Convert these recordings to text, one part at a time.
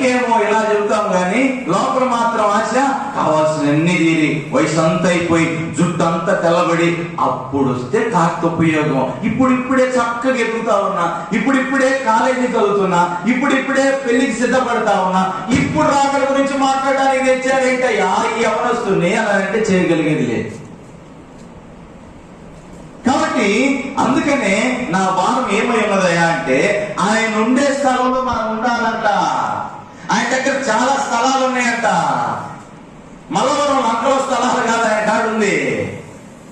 పైకేమో ఇలా చెబుతాం గాని లోపల మాత్రం ఆశ కావాల్సిన అన్ని తీరి వయసు అంతా అయిపోయి జుట్టు అంతా తెల్లబడి అప్పుడు వస్తే కాస్త ఉపయోగం. ఇప్పుడిప్పుడే చక్కగా ఎదుగుతా ఉన్నా, ఇప్పుడిప్పుడే కాలేజీ చదువుతున్నా, ఇప్పుడిప్పుడే పెళ్లికి సిద్ధపడతా ఉన్నా, ఇప్పుడు రాకడ గురించి మాట్లాడడానికి తెచ్చారేంటయ్యా ఈ ఎవరొస్తుంది అలా అంటే చేయగలిగేది లేదు. కాబట్టి అందుకనే నా భావం ఏమై ఉన్నదయా అంటే ఆయన ఉండే స్థలంలో మనం ఉండాలంట. ఆయన దగ్గర చాలా స్థలాలు ఉన్నాయంట. మల్లవరం లంకలో స్థలాలు కాదు ఆయన కాడు ఉంది,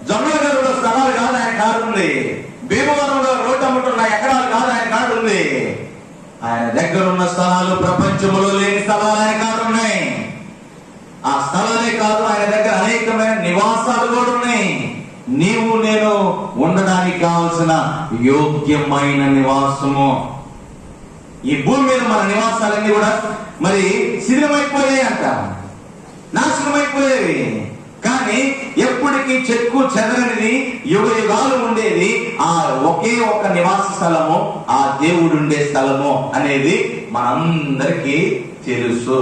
జొన్నలగరులో స్థలాలు కాదు ఆయన కాడు ఉంది, భీమవరంలో రోడ్డు అమ్ముతున్న ఎకరాలు కాదు ఆయన కాడు ఉంది. ఆయన దగ్గర ఉన్న స్థలాలు ప్రపంచంలో లేని స్థలాలు ఆయన కాడు ఉన్నాయి. ఆ స్థలాలే కాదు, ఆయన దగ్గర అనేకమైన నివాసాలు కూడా ఉన్నాయి. నీవు నేను ఉండడానికి కావలసిన యోగ్యమైన నివాసము. ఈ భూమి మీద మన నివాసాలన్నీ కూడా మరి శిథిలమైపోయాయి అంట, నాశనమైపోయేవి. కానీ ఎప్పటికీ చెక్కు చెదరనిది యుగ యుగాలు ఉండేది ఆ ఒకే ఒక నివాస స్థలము, ఆ దేవుడు ఉండే స్థలము అనేది మనందరికీ తెలుసు.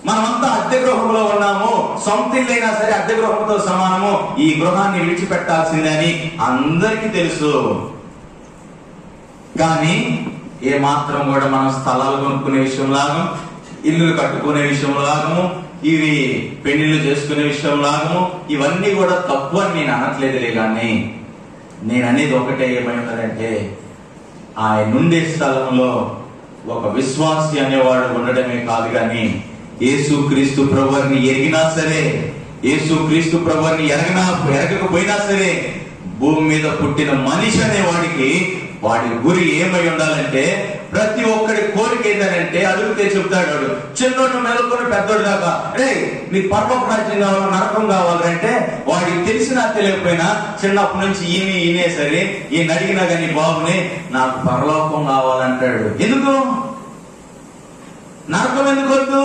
మనమంతా అద్దె గృహంలో ఉన్నాము, సొంత ఇల్లైనా సరే అద్దె గృహంతో సమానము, ఈ గృహాన్ని విడిచిపెట్టాల్సిందని అందరికీ తెలుసు. కానీ ఏ మాత్రం కూడా మనం స్థలాలు కొనుక్కునే విషయంలాగము, ఇల్లులు కట్టుకునే విషయంలాగము, ఇవి పెళ్లిళ్ళు చేసుకునే విషయంలాగము ఇవన్నీ కూడా తప్పు అని నేను అనట్లేదులే. కానీ నేను అనేది ఒకటే ఏమైందంటే ఆయన నుండే స్థలంలో ఒక విశ్వాసి అనేవాడు ఉండడమే కాదు, కానీ యేసు క్రీస్తు ప్రభువుని ఎరిగినా సరే, యేసు క్రీస్తు ప్రభువుని ఎరగకపోయినా సరే, భూమి మీద పుట్టిన మనిషి అనేవాడికి వాడి గురి ఏమై ఉండాలంటే, ప్రతి ఒక్కడి కోరిక ఏంటంటే అడిగితే చెప్తాడు వాడు, చిన్నోడు మెలుకొని పెద్దోడు దాకా, రే నీకు పరలోక రాజ్యం కావాలా నరకం కావాలంటే వాడికి తెలిసినా తెలియకపోయినా చిన్నప్పటి నుంచి ఈయనే సరే ఈయన అడిగినా కానీ బాబుని నాకు పరలోకం కావాలంటాడు. ఎందుకు? నరకం ఎందుకు వద్దు?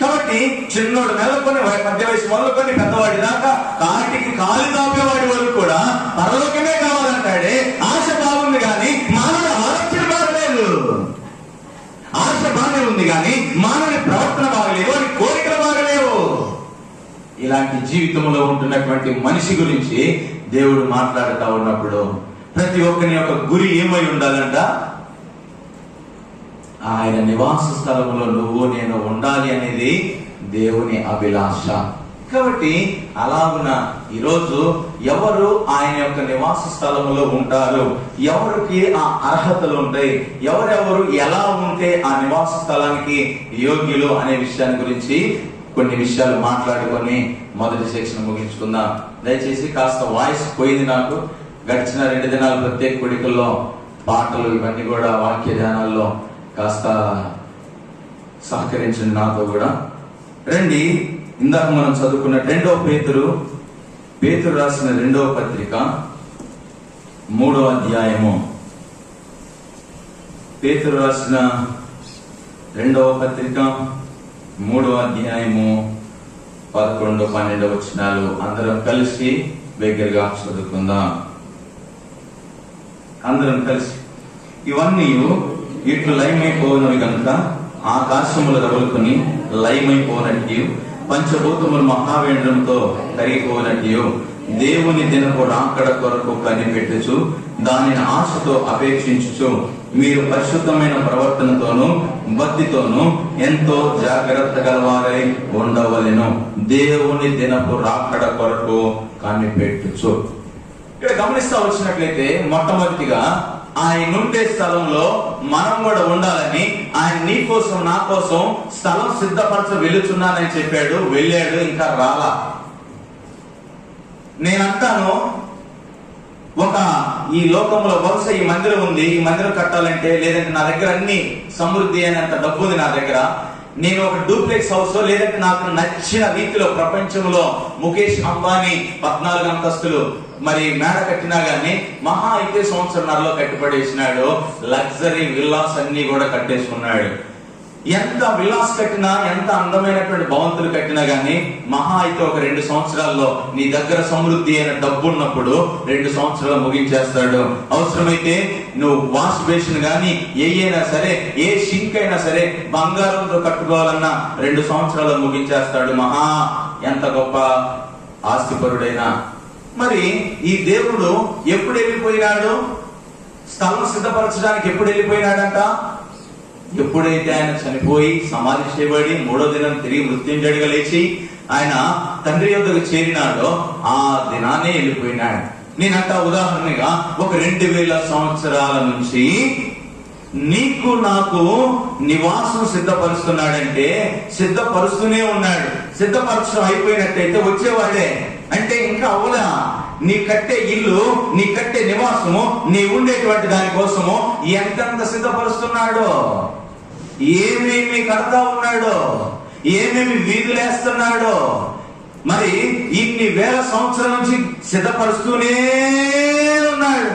కాబట్టి చిన్నోడు మెలకొని మధ్య వయసు మొదలుకొని పెద్దవాడి దాకా కాటికి కాలు దాపేవాడి వరకు కూడా పరలోకమే కావాలంటాడే. ఆశ బాగుంది కానీ మానవుడి ఆలోచన బాగలేదు. ఆశ బాగానే ఉంది కానీ మానవుడి ప్రవర్తన బాగలేదు, వాడి కోరికలు బాగలేవు. ఇలాంటి జీవితంలో ఉంటున్నటువంటి మనిషి గురించి దేవుడు మాట్లాడుతూ ఉన్నప్పుడు ప్రతి ఒక్కరి యొక్క గురి ఏమై ఉండాలంట? ఆయన నివాస స్థలంలో నువ్వు నేను ఉండాలి అనేది దేవుని అభిలాష. కాబట్టి అలాగున ఈరోజు ఎవరు ఆయన యొక్క నివాస స్థలంలో ఉంటారు, ఎవరికి ఆ అర్హతలు ఉంటాయి, ఎవరెవరు ఎలా ఉంటే ఆ నివాస స్థలానికి యోగ్యులు అనే విషయాన్ని గురించి కొన్ని విషయాలు మాట్లాడుకొని మొదటి సెక్షన్ ముగించుకుందాం. దయచేసి కాస్త వాయిస్ పోయింది నాకు. గడిచిన 2 దినాల ప్రత్యేక కోడికల్లో పాటలు ఇవన్నీ కూడా వాక్య ధ్యానాల్లో కాస్త సహకరించండి నాతో కూడా. రండి, ఇందాక మనం చదువుకున్న పేతురు రాసిన 2వ పత్రిక 3వ అధ్యాయము. పేతురు రాసిన 2వ పత్రిక 3వ అధ్యాయము 11, 12 వచనాలు అందరం కలిసి దగ్గరగా చదువుకుందాం. అందరం కలిసి. ఇవన్నీ ఇట్లు లయమైపోయినవి కనుక ఆకాశములు రగులుకొని లయమైపోనట్టు, పంచభూతములు మహావేంద్రంతో కరిగిపోనట్టు, దేవుని దినపు రాకడ కొరకు కనిపెట్టుచు దానిని ఆశతో అపేక్షించుచు మీరు పరిశుద్ధమైన ప్రవర్తనతోనూ భక్తితోనూ ఎంతో జాగ్రత్త గలవారై ఉండవలెను, దేవుని దినపు రాకడ కొరకు కనిపెట్టుచు. ఇక్కడ గమనిస్తా వచ్చినట్లయితే మొట్టమొదటిగా ఆయన ఉండే స్థలంలో మనం కూడా ఉండాలని ఆయన నీ కోసం నా కోసం స్థలం సిద్ధపరచ వెళుచున్నానని చెప్పాడు. వెళ్ళాడు, ఇంకా రాలా. నేనంటాను ఈ లోకంలో బహుశా ఈ మందిరం ఉంది, ఈ మందిరం కట్టాలంటే లేదంటే నా దగ్గర అన్ని సమృద్ధి అనేంత డబ్బు ఉంది నా దగ్గర, నేను ఒక డూప్లెక్స్ హౌస్ లేదంటే నాకు నచ్చిన రీతిలో ప్రపంచంలో ముఖేష్ అంబానీ 14 అంతస్తులు మరి మేడ కట్టినా గానీ మహా అయితే సంవత్సరంలో కట్టిపడేసినాడు. లగ్జరీ విల్లాస్ అన్ని కూడా కట్టేసుకున్నాడు. ఎంత విలాస్ కట్టినా, ఎంత అందమైనటువంటి భవంతులు కట్టినా గానీ మహా అయితే ఒక 2 సంవత్సరాల్లో నీ దగ్గర సమృద్ధి అయిన డబ్బు ఉన్నప్పుడు 2 సంవత్సరాలు ముగించేస్తాడు. అవసరమైతే నువ్వు వాష్ బేసిన్ గానీ అయినా సరే, ఏ షింక్ అయినా సరే బంగారంతో కట్టుకోవాలన్నా 2 సంవత్సరాలు ముగించేస్తాడు. మహా ఎంత గొప్ప ఆస్తిపరుడైనా. మరి ఈ దేవుడు ఎప్పుడు వెళ్ళిపోయినాడు? స్థలం సిద్ధపరచడానికి ఎప్పుడు వెళ్ళిపోయినాడంట? ఎప్పుడైతే ఆయన చనిపోయి సమాధి చేయబడి 3వ దినం తిరిగి మృత్యుంజయుడిగా లేచి ఆయన తండ్రి యొద్దకు చేరినాడో ఆ దినాన్ని వెళ్ళిపోయినాడు. నేనంట ఉదాహరణగా ఒక 2000 సంవత్సరాల నుంచి నీకు నాకు నివాసం సిద్ధపరుస్తున్నాడంటే సిద్ధపరుస్తూనే ఉన్నాడు. సిద్ధపరచడం అయిపోయినట్టయితే వచ్చేవాడే అంటే ఇంకా అవలా. నీ కట్టే ఇల్లు, నీ కట్టే నివాసము, నీ ఉండేటువంటి దానికోసము ఎంతెంత సిద్ధపరుస్తున్నాడో, ఏమేమి కడతా ఉన్నాడో, ఏమేమి వీధులేస్తున్నాడో, మరి ఇన్ని వేల సంవత్సరాల నుంచి సిద్ధపరుస్తూనే ఉన్నాడు.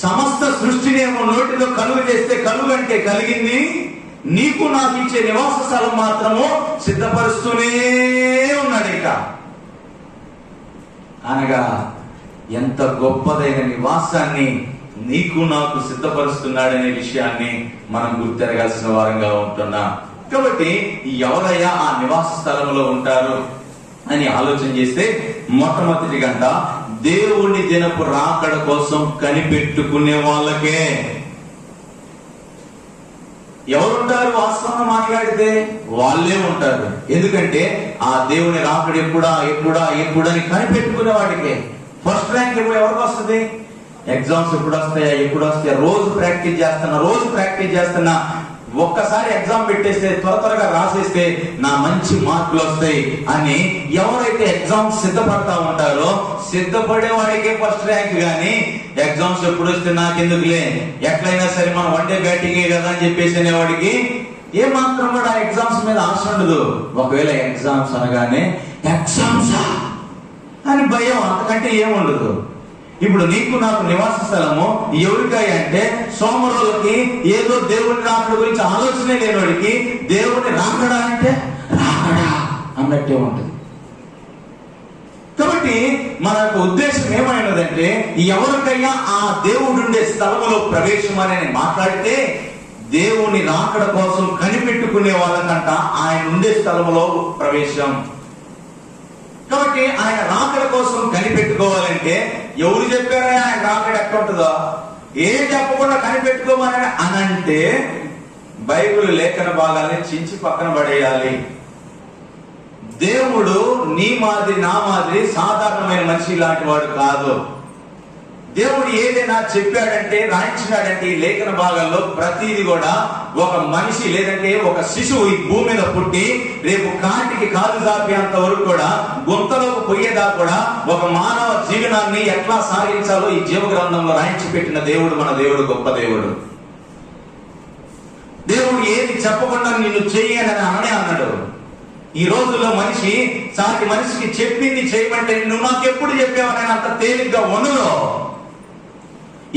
సమస్త సృష్టిని ఏమో నోటిలో కలుగు చేస్తే కలుగు అంటే కలిగింది. నీకు నాకు ఇచ్చే నివాస స్థలం మాత్రము సిద్ధపరుస్తూనే ఉన్నాడు. ఇక అనగా ఎంత గొప్పదైన నివాసాన్ని నీకు నాకు సిద్ధపరుస్తున్నాడనే విషయాన్ని మనం గుర్తెరగాల్సిన వారంగా ఉంటున్నాం. కాబట్టి ఎవరయ్యా ఆ నివాస స్థలంలో ఉంటారు అని ఆలోచన చేస్తే మొట్టమొదటి గంట దేవుని దినపు రాకడ కోసం కనిపెట్టుకునే వాళ్ళకే. ఎవరుంటారు? వాస్తవంగా మాట్లాడితే వాళ్ళే ఉంటారు. ఎందుకంటే ఆ దేవుని రాకడ ఎప్పుడని కనిపెట్టుకునే వాడికే. ఫస్ట్ ర్యాంక్ ఎవరికి వస్తుంది? ఎగ్జామ్స్ ఎప్పుడు వస్తాయా? రోజు ప్రాక్టీస్ చేస్తున్నా ఒక్కసారి ఎగ్జామ్ పెట్టేస్తే త్వరగా రాసేస్తే నా మంచి మార్కులు వస్తాయి అని ఎవరైతే ఎగ్జామ్స్ సిద్ధపడతా ఉంటారో సిద్ధపడే వాడికే ఫస్ట్ ర్యాంక్. గానీ ఎగ్జామ్స్ ఎప్పుడు వస్తే నాకెందుకులే, ఎట్లయినా సరే మనం వన్ డే బ్యాటింగే కదా అని చెప్పేసి అనేవాడికి ఏ మాత్రం కూడా ఎగ్జామ్స్ మీద ఆశ ఉండదు. ఒకవేళ ఎగ్జామ్స్ అనగానే ఎగ్జామ్సా అని భయం, అంతకంటే ఏముండదు. ఇప్పుడు నీకు నాకు నివాస స్థలము ఎవరికాయ అంటే సోమరులకి, ఏదో దేవుని రాకడ గురించి ఆలోచనే లేనివాడికి దేవుని రాకడా అంటే రాకడా అన్నట్టే ఉంటుంది. కాబట్టి మన యొక్క ఉద్దేశం ఏమైనదంటే ఎవరికైనా ఆ దేవుడు ఉండే స్థలములో ప్రవేశం అని మాట్లాడితే దేవుని రాకడ కోసం కనిపెట్టుకునే వాళ్ళకంట ఆయన ఉండే స్థలములో ప్రవేశం. కాబట్టి ఆయన రాకడ కోసం కనిపెట్టుకోవాలంటే ఎవరు చెప్పారా ఆయన రాకడ ఎట్లుంటుందో? ఏం చెప్పకుండా కనిపెట్టుకోమని అనంటే బైబిల్ లేఖన భాగాన్ని చించి పక్కన పడేయాలి. దేవుడు నీ మాదిరి నా మాదిరి సాధారణమైన మనిషి లాంటి వాడు కాదు. దేవుడు ఏదైనా చెప్పాడంటే, రాయించినాడంటే ఈ లేఖన భాగాల్లో ప్రతిది కూడా ఒక మనిషి లేదంటే ఒక శిశువు ఈ భూమి మీద పుట్టి రేపు కాటికి కాలు దాపేంత వరకు కూడా గుంతలోకి పోయేదా కూడా ఒక మానవ జీవనాన్ని ఎట్లా సాగించాలో ఈ జీవ గ్రంథంలో రాయించి పెట్టిన దేవుడు మన దేవుడు గొప్ప దేవుడు. దేవుడు ఏది చెప్పకుండా నిన్ను చెయ్యని అననే అన్నాడు. ఈ రోజుల్లో మనిషి సాటి మనిషికి చెప్పింది చేయమంటే నువ్వు నాకు ఎప్పుడు చెప్పావని అంత తేలిగ్గా ఉండదు.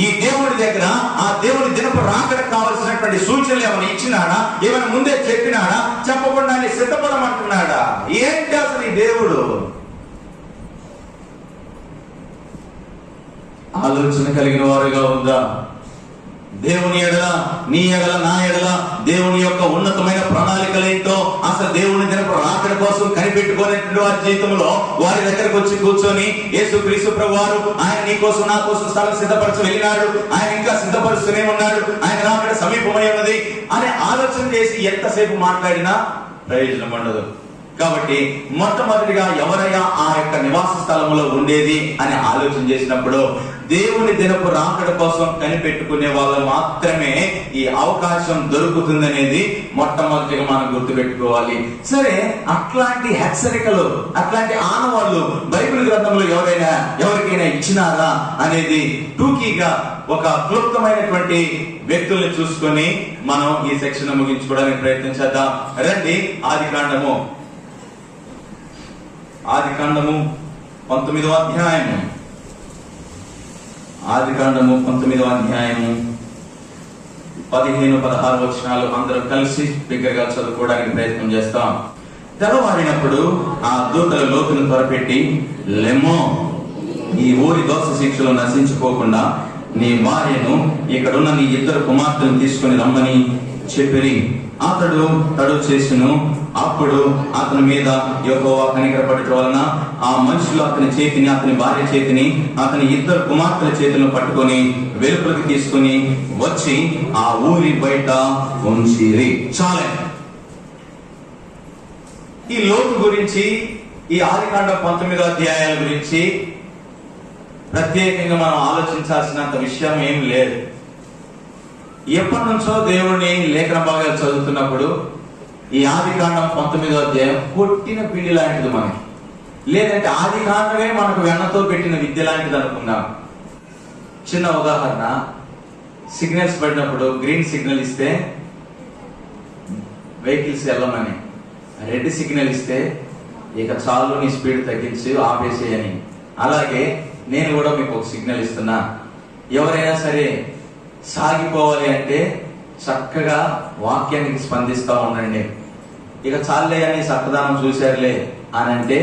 ఈ దేవుడి దగ్గర ఆ దేవుడి దినపు రాకడ కావలసినటువంటి సూచనలు ఏమైనా ఇచ్చినాడా? ఏమైనా ముందే చెప్పినాడా? చెప్పకుండా సిద్ధపడమంటున్నాడా? ఏంటి అసలు ఈ దేవుడు? ఆలోచన కలిగిన వారుగా ఉందా? దేవుని ఎడల, నీ ఎడల, నా ఎడల దేవుని యొక్క ఉన్నతమైన ప్రణాళికలేంటో, అసలు దేవుని దినపు రాకడ కోసం కనిపెట్టుకునేటువంటి వారి జీవితంలో వారి దగ్గరకు వచ్చి కూర్చొని యేసుక్రీస్తు ప్రభువారు ఆయన నీ కోసం నా కోసం స్థలం సిద్ధపరచ వెళ్ళినాడు, ఆయన ఇంకా సిద్ధపరుస్తూనే ఉన్నాడు, ఆయన రాకడ సమీపమై ఉన్నది అని ఆలోచన చేసి ఎంతసేపు మాట్లాడినా ప్రయోజనం ఉండదు. కాబట్టి మొట్టమొదటిగా ఎవరైనా ఆ యొక్క నివాస స్థలంలో ఉండేది అని ఆలోచన చేసినప్పుడు దేవుని దినపు రాకడ కోసం కనిపెట్టుకునే వాళ్ళు మాత్రమే ఈ అవకాశం దొరుకుతుందనేది మొట్టమొదటిగా మనం గుర్తుపెట్టుకోవాలి. సరే, అట్లాంటి హెచ్చరికలు, అట్లాంటి ఆనవాళ్ళు బైబిల్ గ్రంథంలో ఎవరికైనా ఇచ్చినారా అనేది టూకీగా ఒక క్లుప్తమైనటువంటి వ్యక్తుల్ని చూసుకొని మనం ఈ సెక్షన్ ముగించుకోవడానికి ప్రయత్నం చేద్దాం. రండి, ఆదికాండము 19వ అధ్యాయము. ఆదికాండము 19వ అధ్యాయము 15, 16 వచనాలు అందరం కలిసి బిగ్గరగా చదువుకోవడానికి ప్రయత్నం చేస్తాం. తెల్లవారినప్పుడు ఆ దూతలు లోతును త్వరపెట్టి, లెమ్మో, ఈ ఊరి దోష శిక్షలు నశించుకోకుండా నీ భార్యను, ఇక్కడున్న నీ 2 కుమార్తెను తీసుకుని రమ్మని చెప్పిరి. అతడు తడు చేసిను. అప్పుడు అతని మీద యెహోవా కనికరపడటం వలన ఆ మనుషులు అతని చేతిని, అతని భార్య చేతిని, అతని 2 కుమార్తెల చేతులను పట్టుకొని వెలుపలికి తీసుకుని వచ్చి ఆ ఊరి బయట ఉంచిరి. చాలే. ఈ లోతు గురించి, ఈ ఆదికాండం 19వ అధ్యాయాల గురించి ప్రత్యేకంగా మనం ఆలోచించాల్సినంత విషయం ఏం లేదు. ఎప్పటి నుంచో దేవుని లేఖన భాగాలు చదువుతున్నప్పుడు ఈ ఆదికాండం 19వ అధ్యాయం కొట్టిన పిండి లాంటిది మనకి. లేదంటే ఆదికాండమే మనకు వెన్నతో పెట్టిన విద్య లాంటిది అనుకున్నాం. చిన్న ఉదాహరణ, సిగ్నల్స్ పడినప్పుడు గ్రీన్ సిగ్నల్ ఇస్తే వెహికల్స్ వెళ్ళమని, రెడ్ సిగ్నల్ ఇస్తే ఇక చాలు, నీ స్పీడ్ తగ్గించి ఆపేసేయని. అలాగే నేను కూడా మీకు ఒక సిగ్నల్ ఇస్తున్నా. ఎవరైనా సరే సాగిపోవాలి అంటే చక్కగా వాక్యానికి స్పందిస్తూ ఉండండి. ఇక చాలే అని చక్కదానం చూశారులే అని అంటే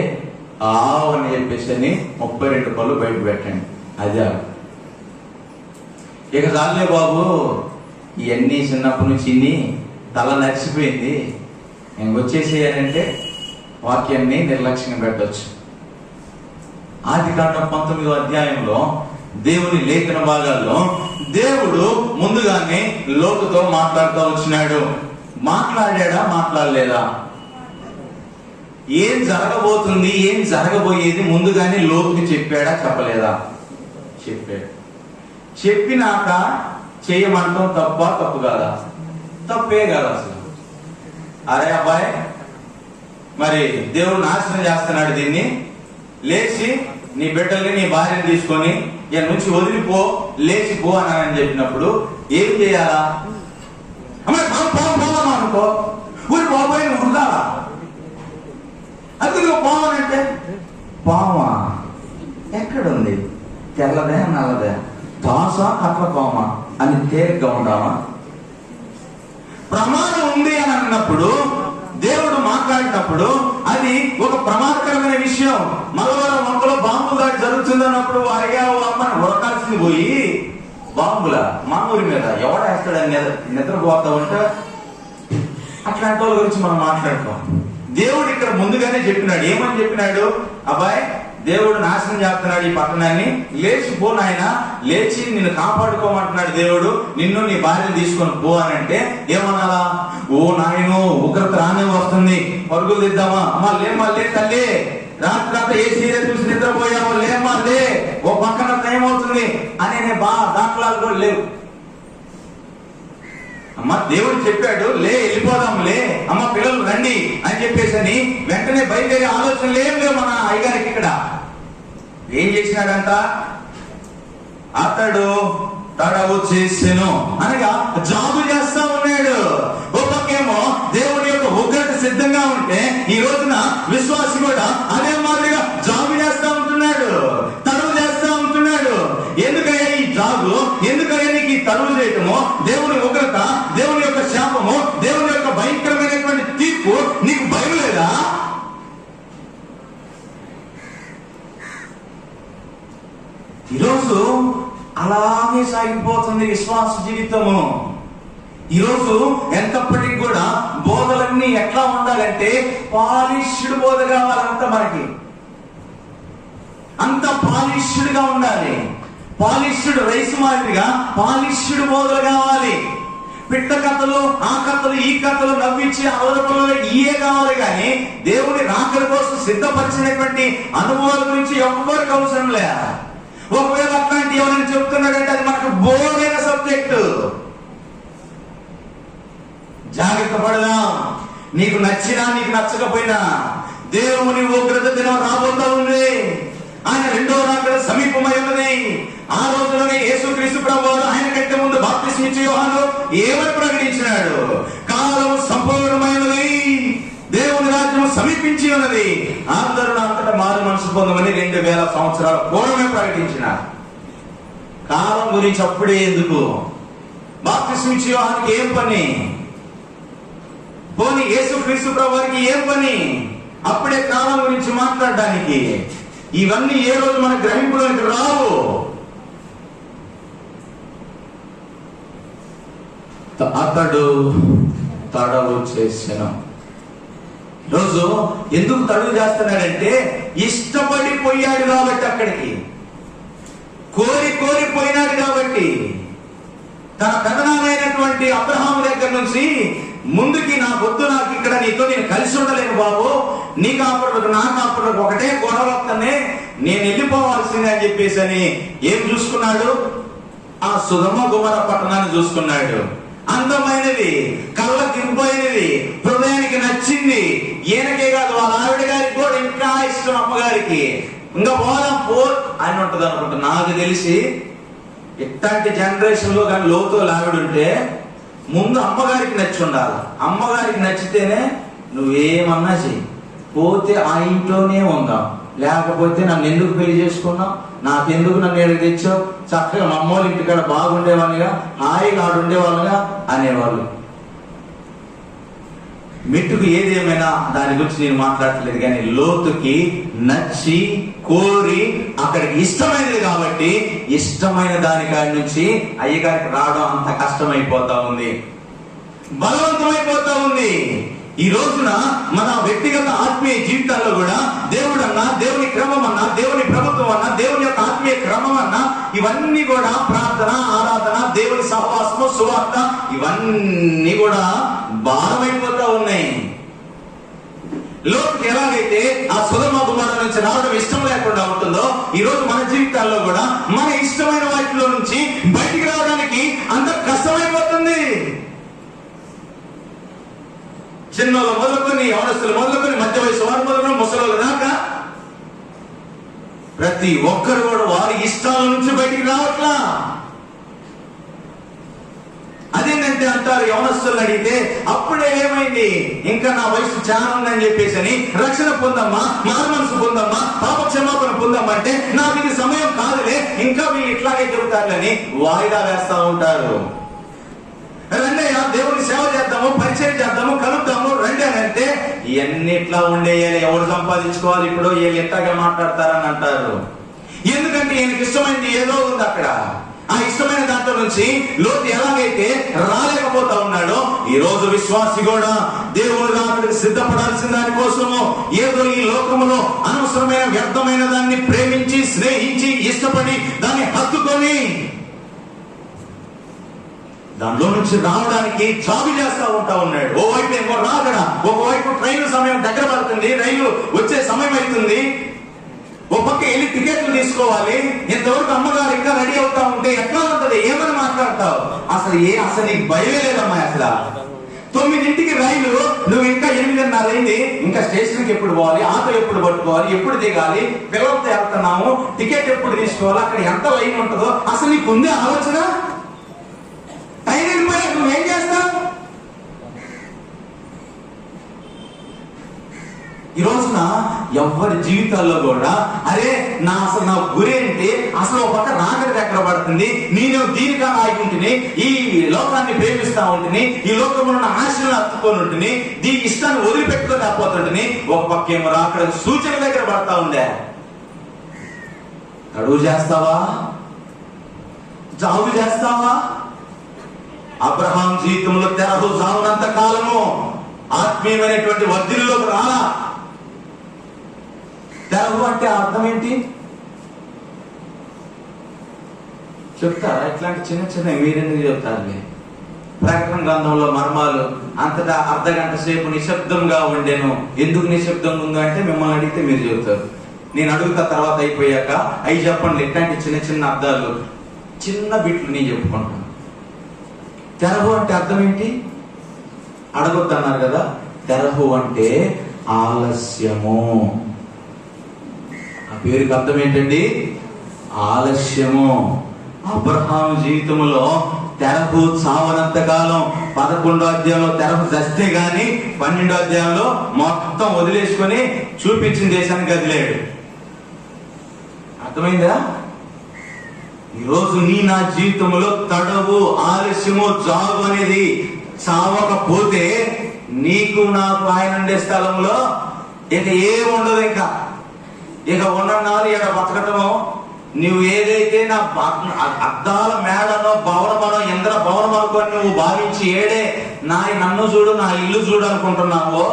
అని చెప్పేసి 32 పళ్ళు బయట పెట్టండి. అదే ఇక చాలే బాబు, ఇవన్నీ చిన్నప్పటి నుంచి తల నడిచిపోయింది, ఇంకొచ్చేసేయాలంటే వాక్యాన్ని నిర్లక్ష్యం పెట్టవచ్చు. ఆదికాండం 19వ అధ్యాయంలో దేవుని లేఖన భాగాల్లో దేవుడు ముందుగానే లోతుతో మాట్లాడుతూ వచ్చినాడు. మాట్లాడా, మాట్లాడలేదా? ఏం జరగబోతుంది, ఏం జరగబోయేది ముందుగానే లోతుకి చెప్పాడా, చెప్పలేదా? చెప్పాడు. చెప్పినాక చేయమంటాం తప్పు కాదా? తప్పే కాదు అసలు. అరే అబ్బాయి, మరి దేవుడు నాశనం చేస్తున్నాడు దీన్ని, లేచి నీ బిడ్డల్ని, నీ భార్యను తీసుకొని ఇక్కడ నుంచి వదిలిపో, లేచిపో అని చెప్పినప్పుడు ఏం చేయాలా? అనుకో, ఊరి బాబోయ్ ఉందా? అది నువ్వు పోవనంటే పామా ఎక్కడుంది? తెల్లదే, నల్లదే, దాసా, అట్ల పామా అని తేలిగ్గా ఉండామా? ప్రమాదం ఉంది అని అన్నప్పుడు, దేవుడు మాట్లాడినప్పుడు అది ఒక ప్రమాదకరమైన విషయం. మలవరం వంకలో బాంబు దాడి జరుగుతుంది అన్నప్పుడు అయ్యా అమ్మని ఉరకాల్సింది పోయి బాంబుల మా ఊరి మీద ఎవడేస్తాడని నిద్రపోతా ఉంటే అట్లాంటి వాళ్ళ గురించి మనం మాట్లాడుతాం. దేవుడు ఇక్కడ ముందుగానే చెప్పినాడు. ఏమని చెప్పినాడు? అబ్బాయి, దేవుడు నాశనం చేస్తున్నాడు ఈ పట్టణాన్ని, లేచిపో నాయన, లేచి నిన్ను కాపాడుకోమంటున్నాడు దేవుడు, నిన్ను నీ భార్యను తీసుకొని పో అని అంటే ఏమనాలా? ఓ నాయను, ఉగ్రత రానే వస్తుంది, పరుగులు దిద్దామా? అమ్మా లేమ్మా, లే తల్లి, రాత్రి ఏ సీరియల్ చూసి నిద్రపోయామో, లేమ్మా లే, ఓ పక్కన టైం అవుతుంది అనే దాఖలాలు కూడా లేవు. అమ్మ దేవుడు చెప్పాడు, లే వెళ్ళిపోదాంలే, అమ్మ పిల్లలు రండి అని చెప్పేసి అని వెంటనే బయలుదేరే ఆలోచనలు ఏం లేవు మన అయ్యగారికి. ఇక్కడ ఏం చేసినాడంట? అతడు తడవు చేసెను అనగా జాబు చేస్తా ఉన్నాడు. ఒక్కొక్కేమో దేవుడి యొక్క ఉగ్రత సిద్ధంగా ఉంటే ఈ రోజున విశ్వాసి కూడా అదే మాదిరిగా జాబు చేస్తా ఉంటున్నాడు, తడవు చేస్తా ఉంటున్నాడు. ఎందుకయ్యా ఈ జాబు, ఎందుకయ్యా నీకు ఈ తడవు చేయటము? దేవుని ఉగ్రత, దేవుని యొక్క శాపము, దేవుని యొక్క భయంకరమైనటువంటి తీర్పు నీకు భయం లేదా? ఈరోజు అలాగే సాగిపోతుంది విశ్వాస జీవితము. ఈరోజు ఎంతప్పటికి కూడా బోధలన్నీ ఎట్లా ఉండాలంటే పాలిష్డ్ బోధ కావాలంత మనకి, అంత పాలిష్డ్ గా ఉండాలి. పాలిష్డ్ రైస్ మాదిరిగా పాలిష్డ్ బోధలు కావాలి. పిట్ట కథలు, ఆ కథలు, ఈ కథలు నవ్వించి అవలపలు ఇయే కావాలి. కానీ దేవుని రాకడ కోసం సిద్ధపరిచినటువంటి అనుభవాల గురించి ఎవ్వరికి అవసరం లేదు. ఒకవేళ అట్లాంటి ఎవరైనా చెప్తున్నాడంటే అది మనకు బోరైన సబ్జెక్టు. జాగ్రత్త పడదాం. నీకు నచ్చినా నీకు నచ్చకపోయినా దేవుని ఉగ్రత దినం రాబోతా ఉంది. ఆయన రెండో రాకడ సమీపమై ఉన్నది. ఆ రోజులోనే యేసుక్రీస్తు ప్రభువు ఆయన కంటే ముందు బాప్తిస్మం ఇచ్చే యోహాను ఏమని ప్రకటించినాడు? కాలం సంపూర్ణమైనది, దేవుని రాజ్యం సమీపించి ఉన్నది, అందరూ అంతటా మారు మనసు పొందమని 2000 సంవత్సరాల పూర్వమే ప్రకటించిన కాలం గురించి అప్పుడే ఎందుకు? బాప్తిస్మం ఇచ్చే యోహానుకి ఏం పని? పోనీ యేసుక్రీస్తు ప్రభువారికి ఏం పని? అప్పుడే కాలం గురించి మాట్లాడడానికి. ఇవన్నీ ఏ రోజు మన గ్రహింపులోకి రావు. అతడు తడవు చేసిన రోజు ఎందుకు తడువు చేస్తున్నాడంటే ఇష్టపడిపోయాడు కాబట్టి, అక్కడికి కోరిపోయినాడు కాబట్టి. తన పెదనాన్నైనటువంటి అబ్రహాము దగ్గర నుంచి ముందుకి నాకు ఇక్కడ నీతో నేను కలిసి ఉండలేను బాబు, నీ కాపులకు నా కాపులకు ఒకటే గొడవ వస్తనే నేను వెళ్ళిపోవాల్సిందే అని చెప్పేసి అని ఏం చూసుకున్నాడు? ఆ సుగమ గుమర పట్టణాన్ని చూసుకున్నాడు. అందమైనది, కళ్ళకి ఇంపైనది, హృదయానికి నచ్చింది. ఈయనకే కాదు, వాళ్ళ ఆవిడ గారికి కూడా ఇంకా ఇష్టం, అమ్మగారికి. ఇంకా పోదాం అని ఉంటది అనుకుంటా. నాకు తెలిసి ఇట్లాంటి జనరేషన్ లో కానీ లోతో ఆవిడ ఉంటే ముందు అమ్మగారికి నచ్చి ఉండాలి. అమ్మగారికి నచ్చితేనే నువ్వేమన్నా చెయ్యి, పోతే ఆ ఇంట్లోనే ఉందాం, లేకపోతే నన్ను ఎందుకు పెళ్లి చేసుకున్నావు, నాకెందుకు నన్ను ఏడు తెచ్చావు, చక్కగా మా అమ్మోళ్ళ ఇంటికాడ బాగుండేవాళ్ళుగా, హాయిగా ఆడుండేవాళ్ళుగా అనేవాళ్ళు. మెట్టుకు ఏదేమైనా దాని గురించి నేను మాట్లాడట్లేదు, కానీ లోతుకి నచ్చి కోరి అక్కడికి ఇష్టమైనది కాబట్టి ఇష్టమైన దానికాడి నుంచి అయ్యగారికి రావడం అంత కష్టమైపోతా ఉంది, బలవంతమైపోతా ఉంది. ఈ రోజున మన వ్యక్తిగత ఆత్మీయ జీవితాల్లో కూడా దేవుడు అన్నా, దేవుని క్రమం అన్నా, దేవుని ప్రభుత్వం అన్నా, దేవుని యొక్క ఆత్మీయ క్రమం అన్నా, ఇవన్నీ కూడా ప్రార్థన, ఆరాధన, దేవుని సహవాసము, సువార్త, ఇవన్నీ కూడా భారమైపోతా ఉన్నాయి. లోతుకి ఎలాగైతే ఆ సొదొమ గుమొర్రా నుంచి రావడం ఇష్టం లేకుండా ఉంటుందో, ఈ రోజు మన జీవితాల్లో కూడా మన ఇష్టమైన వాటిలో నుంచి బయటికి రావడానికి అంత కష్టమైపోతుంది. చిన్నోళ్ళు మొదలుకొని, యవనస్తులు మొదలుకొని, మధ్య వయసు వారు మొదలుకొని, ముసలోళ్ళు దాకా ప్రతి ఒక్కరు కూడా వారి ఇష్టాల నుంచి బయటికి రావట్లా. అదేంటంటే అంటారు యవనస్తులను అడిగితే, అప్పుడే ఏమైంది, ఇంకా నా వయసు చాలా ఉందని చెప్పేసి అని రక్షణ పొందమ్మా, మారుమనసు పొందమ్మా, పాప క్షమాపణ పొందమ్మా అంటే నాకు ఇది సమయం కాదులే, ఇంకా వీళ్ళు ఇట్లాగే చెబుతారులని వాయిదా వేస్తా ఉంటారు. రండయ్యా దేవుని సేవ చేద్దాము, పరిచయం చేద్దాము, కలుద్దాము రండి అని అంటే ఇవన్నీ ఇట్లా ఉండేయాలి, ఎవరు సంపాదించుకోవాలి, ఇప్పుడు వీళ్ళు ఎట్లాగా మాట్లాడతారని అంటారు. ఎందుకంటే ఈయనకి ఇష్టమైనది ఏదో ఉంది అక్కడ. ఆ ఇష్టమైన దాంట్లో నుంచి లోతు ఎలాగైతే రాలేకపోతా ఉన్నాడో, ఈ రోజు విశ్వాసి కూడా దేవుడు రాకడికి సిద్ధపడాల్సిన దానికోసము ఏదో ఈ లోకములో అనవసరమైన వ్యర్థమైన దాన్ని ప్రేమించి, స్నేహించి, ఇష్టపడి దాన్ని హత్తుకొని దాంట్లో నుంచి రావడానికి చావి చేస్తా ఉన్నాడు. ఓవైపు ఏమో రాకడ, ఒకవైపు ట్రైన్ సమయం దగ్గర పడుతుంది, రైలు వచ్చే సమయం అవుతుంది, ఓ పక్క వెళ్ళి టికెట్లు తీసుకోవాలి. ఇంతవరకు అమ్మగారు ఇంకా రెడీ అవుతా ఉంటే ఎట్లా ఉంటది, ఏమని మాట్లాడతావు? అసలు నీకు భయమే లేదమ్మా. అసలు 9ంటికి రైలు, నువ్వు ఇంకా 8:30 అయింది, ఇంకా స్టేషన్కి ఎప్పుడు పోవాలి, ఆటో ఎప్పుడు పట్టుకోవాలి, ఎప్పుడు దిగాలి, పిల్లలతో వెళ్తున్నాము, టికెట్ ఎప్పుడు తీసుకోవాలి, అక్కడ ఎంత లైన్ ఉంటుందో అసలు నీకు ఉందే ఆలోచన? టైం వెళ్ళిపోయాక నువ్వేం చేస్తావు? ఈ రోజున ఎవరి జీవితాల్లో కూడా అరే నా గురి ఏంటి, అసలు ఒక పక్క రాకడికి ఎక్కడ పడుతుంది, నేను దీనిగా ఆగుంటుని, ఈ లోకాన్ని ప్రేమిస్తా ఉంటుంది, ఈ లోకంలో ఉన్న ఆశలను అత్తుకొని ఉంటుంది, దీని ఇష్టాన్ని వదిలిపెట్టుకొని రాపోతుంటుంది, ఒక పక్క ఏమో రాకడికి సూచన దగ్గర పడతా ఉందే. అడుగు చేస్తావా, జాగు చేస్తావా? అబ్రహాం జీవితంలో తెరహు సాగునంత కాలము ఆత్మీయమైనటువంటి వర్ధిల్లోకి రాలా. తెరహు అంటే అర్థం ఏంటి చెప్తారా? ఇట్లాంటి చిన్న చిన్న మీరెందుకు చెప్తారులే. ప్రకటన గ్రంథంలో మర్మాలు అంతటా అర్ధగంట సేపు నిశ్శబ్దంగా ఉండేను. ఎందుకు నిశ్శబ్దంగా ఉందో అంటే మిమ్మల్ని అడిగితే మీరు చెప్తారు, నేను అడుగుతా తర్వాత అయిపోయాక అవి చెప్పండి. ఇట్లాంటి చిన్న చిన్న అర్థాలు, చిన్న బిట్లు నేను చెప్పుకుంటాను. తెరహు అంటే అర్థం ఏంటి అడగొద్దు అన్నారు కదా. తెరహు అంటే ఆలస్యము. ఆ పేరుకి అర్థం ఏంటండి? ఆలస్యము. అబ్రహాము జీవితంలో తెరహు చావనంత కాలం 11వ అధ్యాయంలో తెరహు చస్తే గాని 12వ అధ్యాయంలో మొత్తం వదిలేసుకొని చూపించిన దేశానికి కదిలేడు. అర్థమైందా? ఈరోజు నా జీవితంలో తడవు, ఆలస్యము, జాబు అనేది చావకపోతే నీకు నాకు ఆయన ఉండే స్థలంలో ఇక ఏముండదు. ఇక ఉన్ననాలు ఇక బతకటము. నువ్వు ఏదైతే నా అద్దాల మేడనో భవనమనో ఇంద్ర భవనం అనుకొని నువ్వు భావించి నన్ను చూడు, నా ఇల్లు చూడు అనుకుంటున్నావో,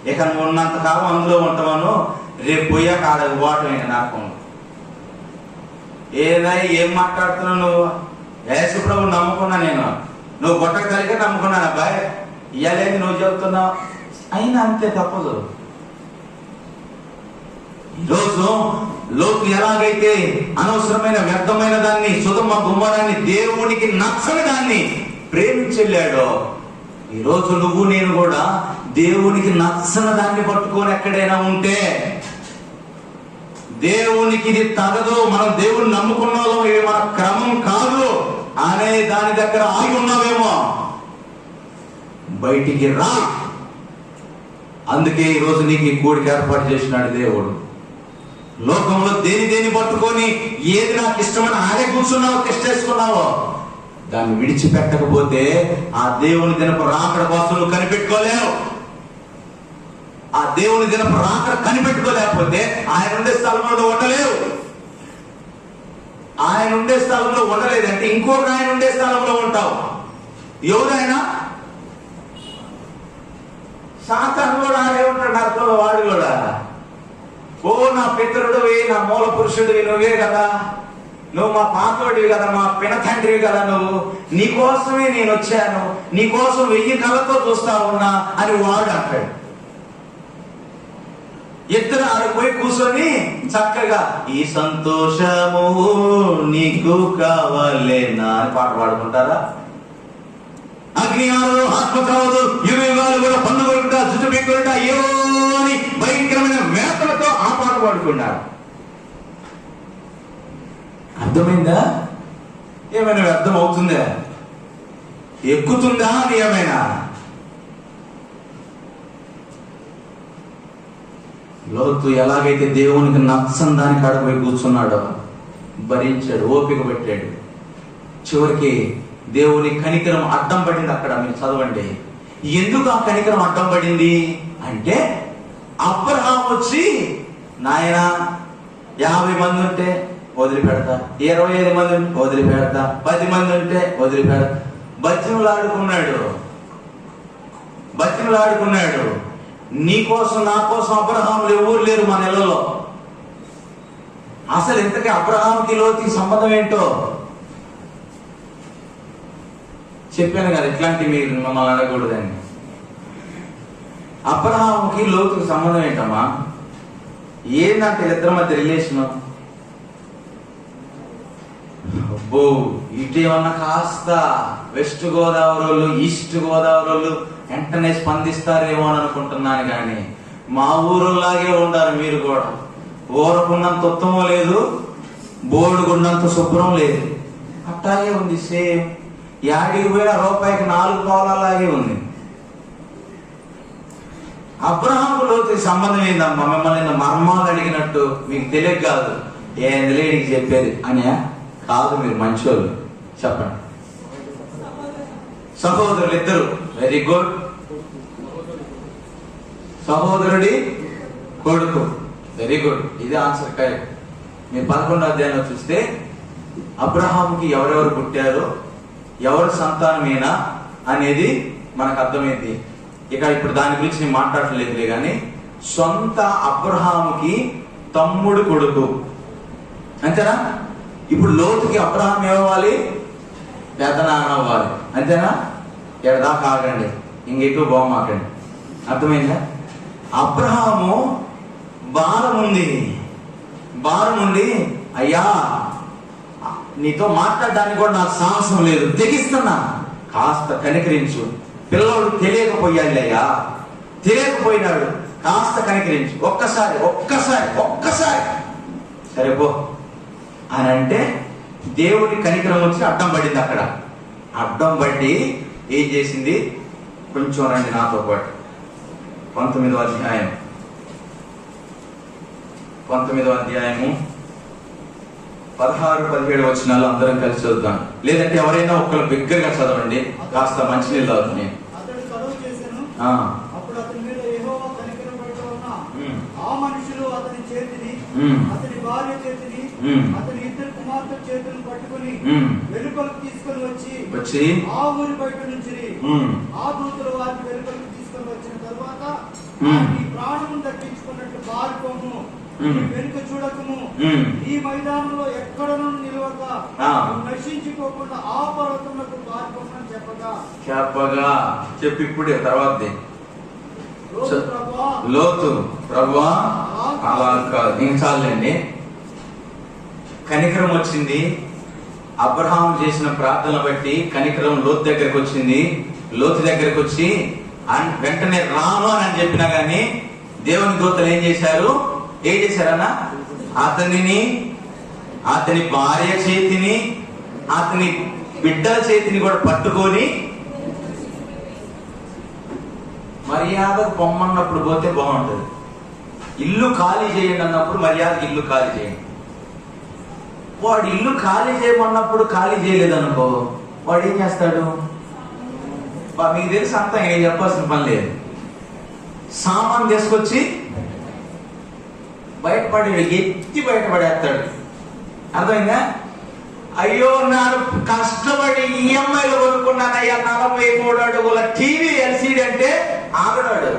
ఇక నువ్వు ఉన్నంతకాలం అందులో ఉంటామను. రేపు పోయాక ఆడకు పోవటం ఇక నాకు ఏం మాట్లాడుతున్నావు నువ్వు? యేసుప్రభు నమ్ముకున్నా నేను, నువ్వు గొట్ట కలిగే నమ్ముకున్నాను అబ్బాయి, ఇయ్యలేదు నువ్వు చెబుతున్నావు. అయినా అంతే, తప్పదు. ఈరోజు లోతు ఎలాగైతే అనవసరమైన వ్యర్థమైన దాన్ని, సుధమ గుమ్మరాన్ని, దేవునికి నచ్చని దాన్ని ప్రేమించెళ్ళాడో, ఈరోజు నువ్వు నేను కూడా దేవునికి నచ్చని దాన్ని పట్టుకొని ఎక్కడైనా ఉంటే, దేవునికి ఇది తగదు, మనం దేవుని నమ్ముకున్న వాళ్ళం, ఇవి మన క్రమం కాదు అనే దాని దగ్గర ఆగి ఉన్నావేమో, బయటికి రా. అందుకే ఈరోజు నీకు ఈ కూడికి ఏర్పాటు చేసినాడు దేవుడు. లోకంలో దేని పట్టుకొని ఏది నాకు ఇష్టమని ఆడే కూర్చున్నావో, తెస్టేసుకున్నావో, దాన్ని విడిచిపెట్టకపోతే ఆ దేవుని దినపు రాకడ కోసం నువ్వు కనిపెట్టుకోలేవు. ఆ దేవుని దినపు రాకడ కనిపెట్టుకోలేకపోతే ఆయన ఉండే స్థలంలో నువ్వు ఉండలేవు. ఆయన ఉండే స్థలంలో ఉండలేదంటే ఇంకొక ఆయన ఉండే స్థలంలో ఉంటావు. ఎవరైనా సాతాను కూడా ఆడే ఉంటాడు అర్థంలో, వాడు కూడా ఓ నా పితరుడివి, నా మూల పురుషుడివి నువ్వే కదా, నువ్వు మా పాతోడివి కదా, మా పినతండ్రివి కదా, నువ్వు నీకోసమే నేను వచ్చాను, నీకోసం 1000 కళ్ళతో చూస్తా ఉన్నా అని వాడు అంటాడు. ఇద్దరు ఆడిపోయి కూర్చొని చక్కగా ఈ సంతోషము నీకు కావాలేనా అని పాట పాడుకుంటారా? అగ్నియాలు, ఆత్మకావదు, యుగాలు కూడా పన్ను కొరుకుంటా, జుట్టు పీక్కుంటా, అని భయంకరమైన వేతలతో ఆ పాట పాడుకున్నారు. అర్థమైందా? ఏమైనా వ్యర్థం అవుతుందా? ఎక్కుతుందా అని ఏమైనా? లోతు ఎలాగైతే దేవునికి నచ్చని దానికి ఆడపోయి కూర్చున్నాడో, భరించాడు, ఓపిక పెట్టాడు. చివరికి దేవుని కనికరం అడ్డం పడింది. అక్కడ మీరు చదవండి, ఎందుకు ఆ కనికరం అడ్డం పడింది అంటే, అబ్రహాం వచ్చి నాయన 50 మంది ఉంటే వదిలిపెడతా, 25 మంది ఉంటే వదిలిపెడతా, 10 మంది ఉంటే వదిలిపెడతా, బతిమలాడుకున్నాడు. నీకోసం నా కోసం అబ్రహాములు ఎవరు లేరు మన నెలలో. అసలు ఇంతకీ అబ్రహాంకి లోతుకి సంబంధం ఏంటో చెప్పాను కదా, ఇట్లాంటి మీరు మమ్మల్ని అడగకూడదని. అబ్రహాముకి లోతుకి సంబంధం ఏంటమ్మా? ఏంటంటే ఇద్దరి మధ్య రిలేషన్. అబ్బో, ఇటేమన్నా కాస్త వెస్ట్ గోదావరి వాళ్ళు, ఈస్ట్ గోదావరి వాళ్ళు వెంటనే స్పందిస్తారేమో అని అనుకుంటున్నాను, కానీ మా ఊరులాగే ఉంటారు మీరు కూడా. ఊరకున్నంత ఉత్తమం లేదు, బోర్డుకున్నంత శుభ్రం లేదు, అట్లాగే ఉంది. సేమ్ యాడికి పోయిన రూపాయికి 4 పావులలాగే ఉంది. అబ్రహాము లోతుకి సంబంధం ఏందమ్మా? మిమ్మల్ని మర్మాలు అడిగినట్టు మీకు తెలియక కాదు, ఏంది లేడికి చెప్పేది అని కాదు. మీరు మంచోళ్ళు, చెప్పండి. సహోదరులు ఇద్దరు, వెరీ గుడ్. సహోదరుడి కొడుకు, వెరీ గుడ్, ఇది ఆన్సర్ కరెక్ట్. మీరు 11వ అధ్యాయంలో చూస్తే అబ్రహాముకి ఎవరెవరు పుట్టారో, ఎవరి సంతానమేనా అనేది మనకు అర్థమైంది. ఇక ఇప్పుడు దాని గురించి నేను మాట్లాడలేదులే, కానీ సొంత అబ్రహాముకి తమ్ముడు కొడుకు, అంతేనా? ఇప్పుడు లోతుకి అబ్రహాం ఏమవ్వాలి? పెద్దనాన్న అవ్వాలి, అంతేనా? ఎడదాకా ఆగండి, ఇంకెక్కువ బాగుమాకండి. అర్థమైందా? అబ్రహాము భారం ఉండి అయ్యా నీతో మాట్లాడడానికి కూడా నాకు సాహసం లేదు, తెగిస్తున్నా, కాస్త కనికరించు. పిల్లవాడు తెలియకపోయాడు, కాస్త కనికరించు, ఒక్కసారి సరేపో అని అంటే దేవుడి కనికరం వచ్చి అడ్డం పడింది. అక్కడ అడ్డం పడి ఏం చేసింది? కొంచెం రండి నాతో పాటు. 19వ అధ్యాయము 16-17 వచనాలు అందరం కలిసి చదువుతాం. లేదంటే ఎవరైనా ఒక్కరు బిగ్గరగా చదవండి, కాస్త మంచినీళ్ళు అవుతుంది. అతడు సెలవు చేసెను. అప్పుడు అతని మీద యెహోవా కనికరపడుట వలన ఆ మనుషులు అతని చేతిని, అతని భార్య చేతిని, అతని ఇద్దరు కుమార్తె చేతులను పట్టుకుని వెలుపలకు తీసుకొని వచ్చి ఆ ఊరి బయట నుంచి ఆ దూతలు వారిని వెలుపలకు తీసుకొని వచ్చిన తరువాత నీ ప్రాణము దక్కించుకున్నట్టు పారిపోము, వెనుక చూడకము, ఈ మైదానంలో ఎక్కడనూ నిలవక నశించుకోకుండా ఆ పర్వతములకు పారిపోమని చెప్పగా చెప్పి ఇప్పుడే తర్వాత లోతు ప్రభువా అలా కాదు, ఇంకా చాలండి. కనికరం వచ్చింది. అబ్రహాం చేసిన ప్రార్థన బట్టి కనికరం లోతు దగ్గరకు వచ్చింది. లోతు దగ్గరకు వచ్చి వెంటనే రాను అని చెప్పినా గాని దేవుని దూతలు ఏం చేశారన్నా, అతని భార్య చేతిని, అతని బిడ్డల చేతిని కూడా పట్టుకొని మర్యాదకు పొమ్మన్నప్పుడు పోతే బాగుంటుంది. ఇల్లు ఖాళీ చేయండి అన్నప్పుడు మర్యాదకి ఇల్లు ఖాళీ చేయండి. వాడు ఇల్లు ఖాళీ చేయమన్నప్పుడు ఖాళీ చేయలేదనుకో, వాడు ఏం చేస్తాడు? మీకు తెలుసు, అంతా ఏం చెప్పాల్సిన పని లేదు. సామాన్ తీసుకొచ్చి ఎత్తి బయటపడేస్తాడు. అర్థమైందా? అయ్యో నాడు కష్టపడి ఈఎంఐలు కొనుక్కున్నానయ్యా 43 అడుగుల టీవీ ఎల్సీడీ అంటే ఆగడాడు.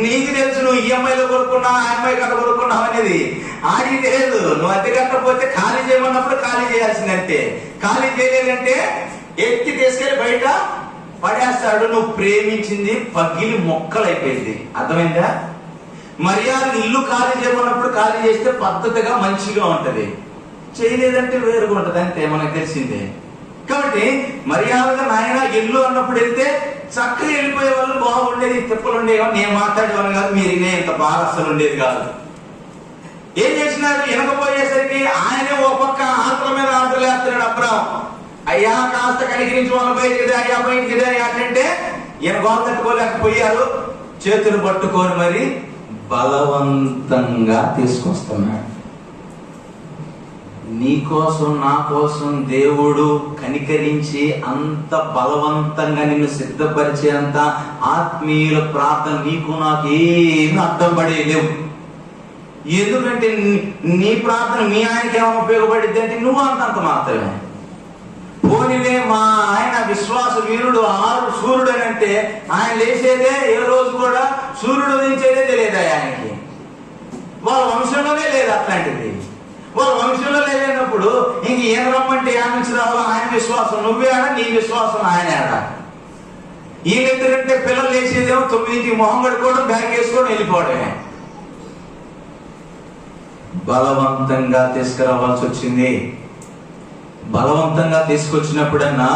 నీకు తెలుసు నువ్వు ఈఎంఐలో కొనుక్కున్నావు, ఐఎంఐ కట్ట కొనుక్కున్నావు అనేది. ఆడికి తెలియదు. నువ్వు అద్దె కట్టకపోతే ఖాళీ చేయమన్నప్పుడు ఖాళీ చేయాల్సిందంటే, ఖాళీ చేయలేదంటే ఎత్తి తీసుకెళ్లి బయట పడేస్తాడు. నువ్వు ప్రేమించింది పగిలి మొక్కలైపోయింది. అర్థమైందా? మర్యాద ఇల్లు ఖాళీ చేయమన్నప్పుడు ఖాళీ చేస్తే పద్ధతిగా మంచిగా ఉంటది, చేయలేదంటే వేరుగా ఉంటది. అంతే, మనకు తెలిసిందే. కాబట్టి మర్యాదగా నాయన ఇల్లు అన్నప్పుడు వెళ్తే చక్కగా వెళ్ళిపోయే వాళ్ళు బాగుండేది, తిప్పలు ఉండేవా, నేను మాట్లాడేవాళ్ళు కాదు, మీరు ఇంత బాగా అసలు ఉండేది కాదు. ఏం చేసినారు? వెనకపోయేసరికి ఆయనే ఓ పక్క ఆంధ్ర మీద ఆంధ్రలు వేస్తున్నాడు అబ్రాం. అయ్యా కాస్త కనికరించి వాళ్ళ బయటికి అయ్యా బయటికి అంటే ఈయన గోలు తట్టుకోలేకపోయారు. చేతులు పట్టుకొని మరి బలవంతంగా తీసుకొస్తున్నాడు. నీ కోసం నా కోసం దేవుడు కనికరించి అంత బలవంతంగా నిన్ను సిద్ధపరిచేంత ఆత్మీయుల ప్రార్థన నీకు నాకు ఏమి అర్థం పడేలేవు. ఎందుకంటే నీ ప్రార్థన మీ ఆయనకి ఏమైనా ఉపయోగపడిద్ది అంటే నువ్వు అంత మాత్రమే. పోనీలే మా ఆయన విశ్వాస వీరుడు సూర్యుడు అని అంటే ఆయన లేచేదే ఏ రోజు కూడా సూర్యుడు ఉదయించేదే తెలియదు ఆయనకి. వాళ్ళ వంశంలోనే లేదు అట్లాంటిది. వాళ్ళ వంశంలో లేనప్పుడు ఇంక ఏం రమ్మంటే ఆయన నుంచి రావాలా? ఆయన విశ్వాసం నువ్వే ఆడ, నీ విశ్వాసం ఆయన ఆడ. ఈయన ఎందుకంటే పిల్లలు లేచేదేమో 9కి మొహం కడుకోవడం, బ్యాగ్ వేసుకోవడం, వెళ్ళిపోవడమే. బలవంతంగా తీసుకురావాల్సి వచ్చింది. బలవంతంగా తీసుకొచ్చినప్పుడన్నా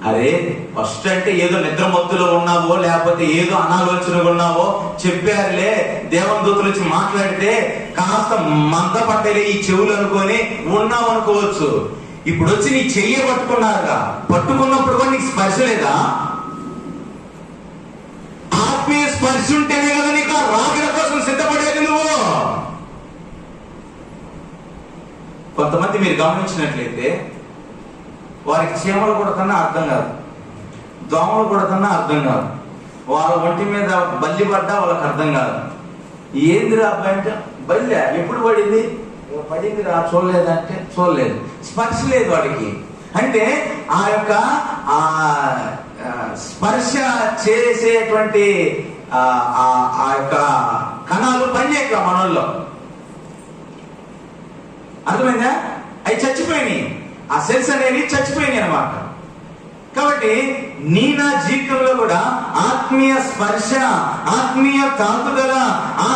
అరే ఫస్ట్ అంటే ఏదో నిద్ర మత్తులో ఉన్నావో లేకపోతే ఏదో అనాలోచనగా ఉన్నావో చెప్పారులే, దేవుని దూతలు వచ్చి మాట్లాడితే కాస్త మంద పట్టలే ఈ చెవులు అనుకొని ఉన్నావు అనుకోవచ్చు. ఇప్పుడు వచ్చి నీ చెయ్యి పట్టుకున్నారుగా, పట్టుకున్నప్పుడు కూడా నీకు స్పర్శ లేదా? ఆత్మీయ స్పర్శ ఉంటేనే కదా నీకు ఆ రాకడ కోసం సిద్ధపడేది. నువ్వు కొంతమంది మీరు గమనించినట్లయితే వారికి చీమలు కొడకన్నా అర్థం కాదు, దోమలు కొడకన్నా అర్థం కాదు, వాళ్ళ ఒంటి మీద బల్లి పడ్డా వాళ్ళకి అర్థం కాదు. ఏందిరా అబ్బాయి అంటే బల్లి ఎప్పుడు పడింది, పడింది రా చూడలేదంటే చూడలేదు, స్పర్శ లేదు వాడికి. అంటే ఆ యొక్క స్పర్శ చేసేటువంటి ఆ యొక్క కణాలు పనిచేయట్లా మనల్లో. అర్థమైందా? అవి చచ్చిపోయినాయి, ఆ సెల్స్ అనేవి చచ్చిపోయినాయి అన్నమాట. కాబట్టి నా జీవితంలో కూడా ఆత్మీయ స్పర్శ, ఆత్మీయ తాకుదల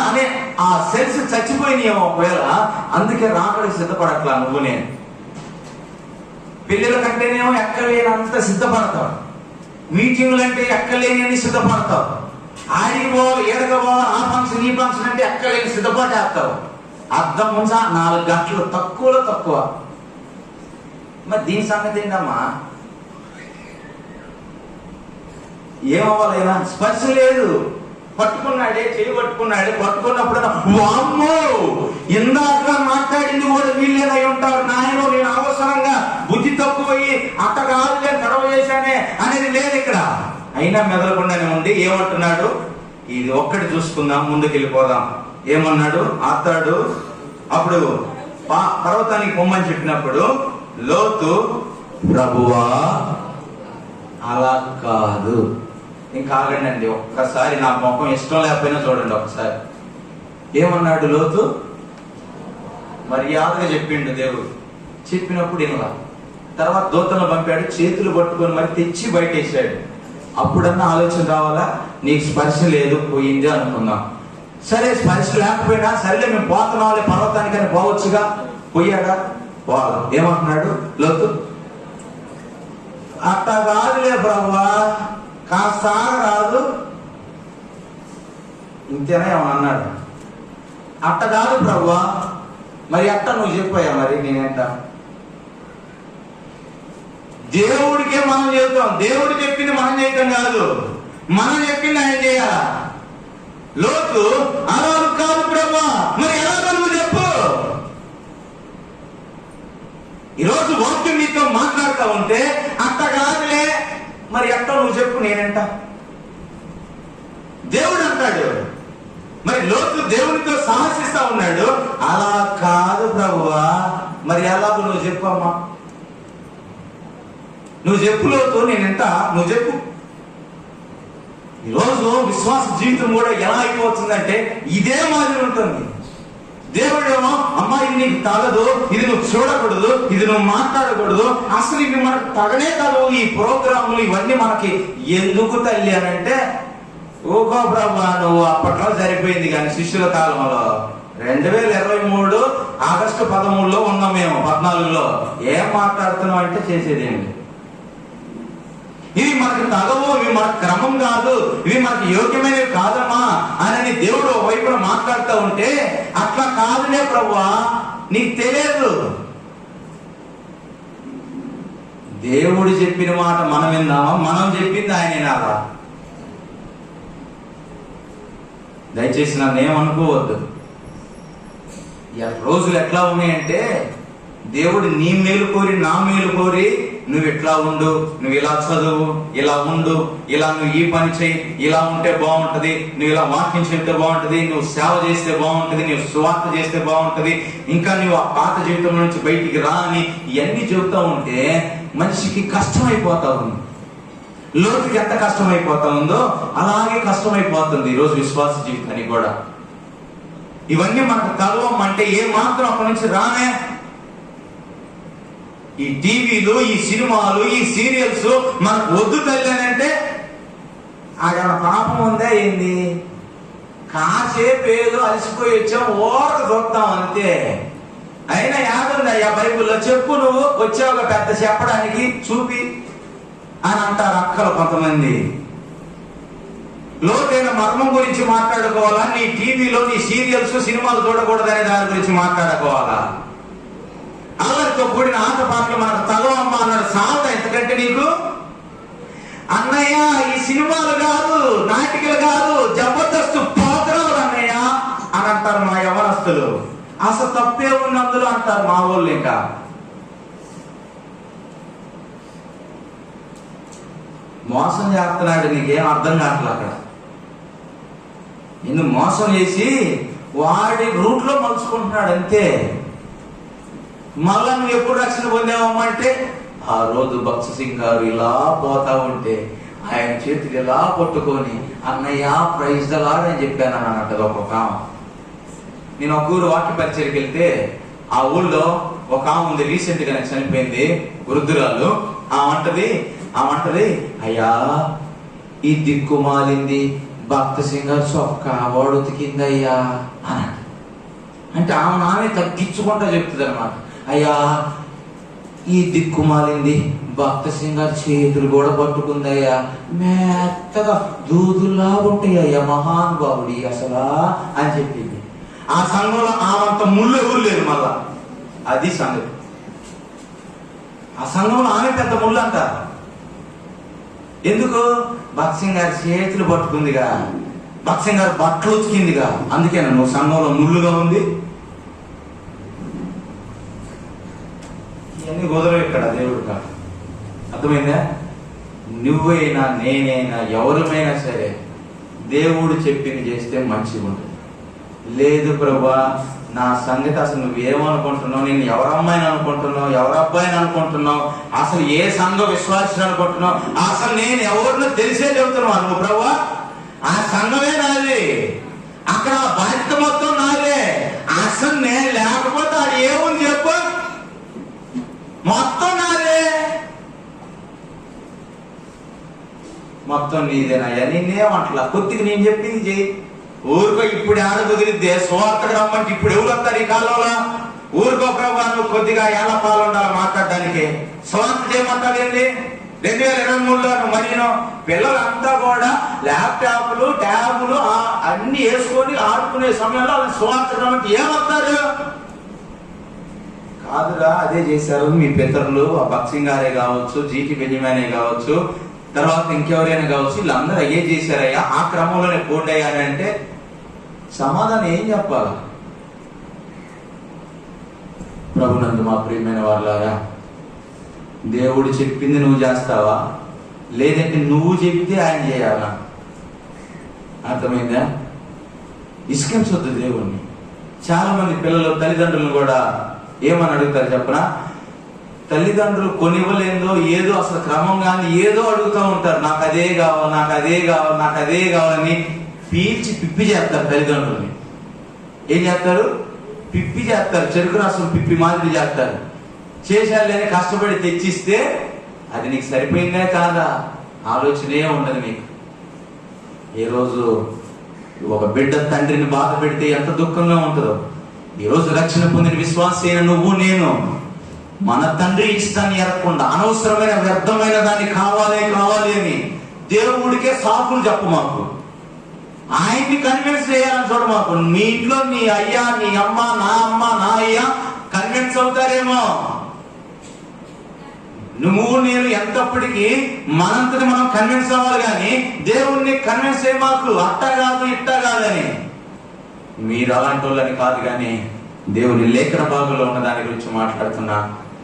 అనే ఆ సెల్స్ చచ్చిపోయినాయేమో ఒకవేళ. అందుకే రాకడికి సిద్ధపడట్లా నువ్వు నేను. పిల్లల కంటేనేమో ఎక్కలేనంత సిద్ధపడతావు, మీటింగులు అంటే ఎక్కలేని సిద్ధపడతావు, ఆడికి పోవాలి ఏడక పోవాలి ఆ ఫంక్షన్ ఈ ఫంక్షన్ అంటే ఎక్కలేని సిద్ధపడేస్తావు. అర్థం ముంచా 4 గంటలు తక్కువలో తక్కువ. మరి దీని సంగతి ఏంటమ్మా? ఏమవ్వాలైనా స్పర్శ లేదు, పట్టుకున్నాడే, చెయ్యి పట్టుకున్నాడే. పట్టుకున్నప్పుడు వామ్మో, ఇందాక మాట్లాడింది కూడా వీళ్ళేనై ఉంటారు నాయనో, నేను అవసరంగా బుద్ధి తక్కువయ్యి అట్ట కాదు నేను గొడవ చేశానే అనేది లేదు ఇక్కడ. అయినా మెదలకుండానే ఉండి ఏమంటున్నాడు, ఇది ఒక్కటి చూసుకుందాం, ముందుకు వెళ్ళిపోదాం. ఏమన్నాడు అతడు? అప్పుడు పర్వతానికి పొమ్మని చెప్పినప్పుడు లోతు, ప్రభువా అలా కాదు. ఇంకా ఆగండి, ఒక్కసారి నా ముఖం ఇష్టం లేకపోయినా చూడండి ఒకసారి. ఏమన్నాడు లోతు? మర్యాదగా చెప్పిండు దేవుడు. చెప్పినప్పుడు ఇలా తర్వాత దూతను పంపాడు, చేతులు పట్టుకొని మరి తెచ్చి బయటేసాడు. అప్పుడన్నా ఆలోచన రావాలా, నీకు స్పర్శ లేదు పోయింది అనుకుందాం. సరే స్పర్శ లేకపోయినా సరేలే మేము పోతున్నాంలే పర్వతానికని పోవచ్చుగా. పోయాడా? పోవాలి. ఏమంటున్నాడు లోతు? అట్ట కాదులే ప్రభువా, కాస్త రాదు. ఇంతేనా ఏమన్నా అన్నాడు? అట్ట కాదు ప్రభువా. మరి అట్ట నువ్వు చెప్పాయా? మరి నేనేంట? దేవుడికే మనం చెబుతాం, దేవుడు చెప్పింది మనం చేయటం కాదు, మనం చెప్పింది ఆయన చేయాల. లోతు అలా కాదు ప్రభువా, మరి ఎలాగో నువ్వు చెప్పు. ఈరోజు వాక్యం మీతో మాట్లాడుతూ ఉంటే అట్ట కాదులే, మరి అట్ట నువ్వు చెప్పు, నేనంట. దేవుడు అంటాడు. మరి లోతు దేవునితో సాహసిస్తా ఉన్నాడు. అలా కాదు ప్రభువా, మరి ఎలాగో నువ్వు చెప్పు అమ్మా, నువ్వు చెప్పు లోతు, నేనంట, నువ్వు చెప్పు. ఈరోజు విశ్వాస జీవితం కూడా ఎలా అయిపోతుందంటే ఇదే మాదిరి ఉంటుంది. దేవుడేమో అమ్మా ఇది నీకు తగదు, ఇది నువ్వు చూడకూడదు, ఇది నువ్వు మాట్లాడకూడదు, అసలు ఇవి మనకు తగనే తగవు, ఈ ప్రోగ్రాములు ఇవన్నీ మనకి ఎందుకు తల్లి అని అంటే, ఓకో ప్రభా నువ్వు అప్పట్లో సరిపోయింది. కానీ శిష్యుల కాలంలో 2023 ఆగస్టు 13లో ఉన్నాం మేము, 14లో ఏం మాట్లాడుతున్నాం అంటే చేసేదేంటి? ఇవి మనకు తగవు, ఇవి మనకు క్రమం కాదు, ఇవి మనకు యోగ్యమైనవి కాదమ్మా అని దేవుడు వైపున మాట్లాడుతూ ఉంటే, అట్లా కాదులే ప్రభువా, నీకు తెలియదు. దేవుడు చెప్పిన మాట మనం విన్నామా, మనం చెప్పింది ఆయన వినాలా? దయచేసి నన్ను ఏమనుకోవద్దు. రోజులు ఎట్లా ఉన్నాయంటే, దేవుడు నీ మేలు కోరి నా మేలు కోరి నువ్వు ఎట్లా ఉండు, నువ్వు ఇలా చదువు, ఇలా ఉండు, ఇలా నువ్వు ఈ పని చేయి, ఇలా ఉంటే బాగుంటది, నువ్వు ఇలా వాక్యం చెప్తే బాగుంటది, నువ్వు సేవ చేస్తే బాగుంటది, నువ్వు సువార్త చేస్తే బాగుంటది, ఇంకా నువ్వు ఆ పాత జీవితం నుంచి బయటికి రా అని ఇవన్నీ చెబుతా ఉంటే మనిషికి కష్టమైపోతా ఉంది. లోతుకి ఎంత కష్టమైపోతా ఉందో అలాగే కష్టమైపోతుంది ఈరోజు విశ్వాస జీవితానికి కూడా. ఇవన్నీ మనకు కలవమంటే ఏ మాత్రం అక్కడి నుంచి రానే. ఈ టీవీలు, ఈ సినిమాలు, ఈ సీరియల్స్ మనకు వద్దు తల్లి అంటే ఆడ పాపం ఉందా ఏంది? కాసేపు ఏదో అలసిపోయి వచ్చాం, ఓరక చూద్దాం అంతే. అయినా యాదుందయ్యా బైబిల్లో, చెప్పు నువ్వు వచ్చావుగా పెద్ద చెప్పడానికి, చూపి అని అంటారు అక్కలు కొంతమంది. లోతైన మర్మం గురించి మాట్లాడుకోవాలా, నీ టీవీలో నీ సీరియల్స్ సినిమాలు చూడకూడదనే దాని గురించి మాట్లాడుకోవాలా? అల్లరితో కూడిన ఆట పాటలు మనకు తగవమ్మ అన్నాడు. సాల్దా ఎందుకంటే నీకు? అన్నయ్య ఈ సినిమాలు కాదు, నాటికలు కాదు, జబర్దస్త్ ప్రోగ్రాములు అన్నయ్య అని అంటారు మా యవనస్తులు. అసలు తప్పే ఉన్నందులో అంటారు మా వాళ్ళు. ఇంకా మోసం చేస్తున్నాడు, నీకేం అర్థం కావట్లేదు. అక్కడ నిన్ను మోసం చేసి వాడి రూట్ లో మలుచుకుంటున్నాడు అంతే. మళ్ళా నువ్వు ఎప్పుడు రక్షణ పొందావమ్మంటే, ఆ రోజు భక్త సింగ్ గారు ఇలా పోతా ఉంటే ఆయన చేతులు ఇలా పట్టుకొని అన్నయ్య ప్రైజ్ ద లార్డ్ అని చెప్పాను అని అన్నట్టు ఒక ఆమె. నేను ఒక ఊరు వాక్య పరిచయకి వెళ్తే ఆ ఊళ్ళో ఒక ఆమె ఉంది, రీసెంట్ గా చనిపోయింది, వృద్ధురాలు. ఆమంటది అయ్యా ఈ దిక్కుమాలింది భక్త సింగ్ గారు చొక్కా వాడు ఉతికిందయ్యా అని అంటే ఆమె తగ్గించుకుంటా చెప్తుంది అనమాట. అయ్యా ఈ దిక్కుమాలింది భక్త సింగ్ గారి చేతులు కూడా పట్టుకుందయ్యా, మెత్తగా దూదులా ఉంటాయి అయ్యా, మహానుభావుడి అసలా అని చెప్పింది. ఆ సంఘంలో ఆమంత ముళ్ళు ఎవరు లేదు. మళ్ళా అది సంగతి. ఆ సంఘంలో ఆమె పెద్ద ముళ్ళు అంటారు. ఎందుకు? భక్త సింగ్ గారి చేతులు పట్టుకుందిగా. భక్సింగ్ గారు బట్టలు ఉతికిందిగా, అందుకేనా నువ్వు సంఘంలో ముళ్ళుగా ఉంది? ఇవన్నీ కుదరవు ఇక్కడ దేవుడు కాదు. అర్థమైందా? నువ్వైనా నేనైనా ఎవరమైనా సరే దేవుడు చెప్పింది చేస్తే మంచిగా ఉంటుంది. లేదు ప్రభా నా సంగతి అసలు నువ్వేమనుకుంటున్నావు, నేను ఎవరమ్మాయిని అనుకుంటున్నావు, ఎవరబ్బాయిని అనుకుంటున్నావు, అసలు ఏ సంఘ విశ్వాసం అనుకుంటున్నావు, అసలు నేను ఎవరినో తెలిసే చెబుతున్నావు నువ్వు ప్రభా, ఆ సంఘమే నాది, అక్కడ బాధ్యత మొత్తం నాదే, అసలు నేను లేకపోతే అది ఏముంది చెప్పు, మొత్తం నాదే, మొత్తం నీదేనయ్యా, నేనేమంటలా, కొద్దిగా నేను చెప్పింది చెయ్యి. ఊరుకో ఇప్పుడు ఆడ కుదిరిద్దే, స్వార్థకు రమ్మంటే ఇప్పుడు ఎవరు వస్తారు ఈ కాలంలో? ఊరుకో ప్రభా నువ్వు కొద్దిగా ఏళ్ళ పాలు ఉండాలి మాట్లాడడానికి. స్వార్థ చేయమంటావు ఏంటి? 2023లో మరిను పిల్లలంతా కూడా ల్యాప్టాప్లు ట్యాబులు అన్ని వేసుకొని ఆడుకునే సమయంలో వాళ్ళు స్వార్థ రమ్మంటే ఏమవుతారు? కాదురా, అదే చేశారు మీ పితరులు, ఆ భక్సింగ్ గారే కావచ్చు, జీటీ బెంజమినే కావచ్చు, తర్వాత ఇంకెవరైనా కావచ్చు, వీళ్ళందరూ అయ్యే చేశారయ్యా, ఆ క్రమంలోనే పోండి అయ్యా అని అంటే సమాధానం ఏం చెప్పాలి? ప్రభునందు మా ప్రియమైన వాళ్ళారా, దేవుడు చెప్పింది నువ్వు చేస్తావా, లేదంటే నువ్వు చెప్తే ఆయన చేయాలా? అర్థమైందా? ఇసుకించొద్దు దేవుణ్ణి. చాలా మంది పిల్లలు తల్లిదండ్రులు కూడా ఏమని అడుగుతారు చెప్పనా? తల్లిదండ్రులు కొనివ్వలేదో ఏదో అసలు క్రమంగానే ఏదో అడుగుతూ ఉంటారు, నాకు అదే కావాలి, నాకు అదే కావాలి, నాకు అదే కావాలని పీల్చి పిప్పి చేస్తారు. తల్లిదండ్రుల్ని ఏం చేస్తారు? పిప్పి చేస్తారు, చెరుకు రసం పిప్పి మాదిరి చేస్తారు. చేశారులేని కష్టపడి తెచ్చిస్తే అది నీకు సరిపోయిందే కాదా ఆలోచనే ఉండదు నీకు. ఏ రోజు ఒక బిడ్డ తండ్రిని బాధ పెడితే ఎంత దుఃఖంగా ఉంటుందో, ఈ రోజు రక్షణ పొందిన విశ్వాసి అయిన నువ్వు నేను మన తండ్రి ఇష్టాన్ని ఎరగకుండా అనవసరమైన వ్యర్థమైన దాన్ని కావాలి అని దేవుడికే సాకులు చెప్పు మాకు. ఆయన్ని కన్విన్స్ చేయాలని చూడ మాకు. మీ ఇంట్లో నీ అయ్యా, నీ అమ్మ, నా అయ్యా కన్విన్స్ అవుతారేమో. నువ్వు నేను ఎంతప్పటికీ మనంతటి మనం కన్విన్స్ అవ్వాలి కానీ దేవుణ్ణి కన్విన్స్ చేయ మాకు. అట్ట కాదు ఇట్ట కాదని. మీరు అలాంటి వాళ్ళని కాదు కానీ దేవుని లేఖన భాగంలో ఉన్న దాని గురించి మాట్లాడుతున్నా.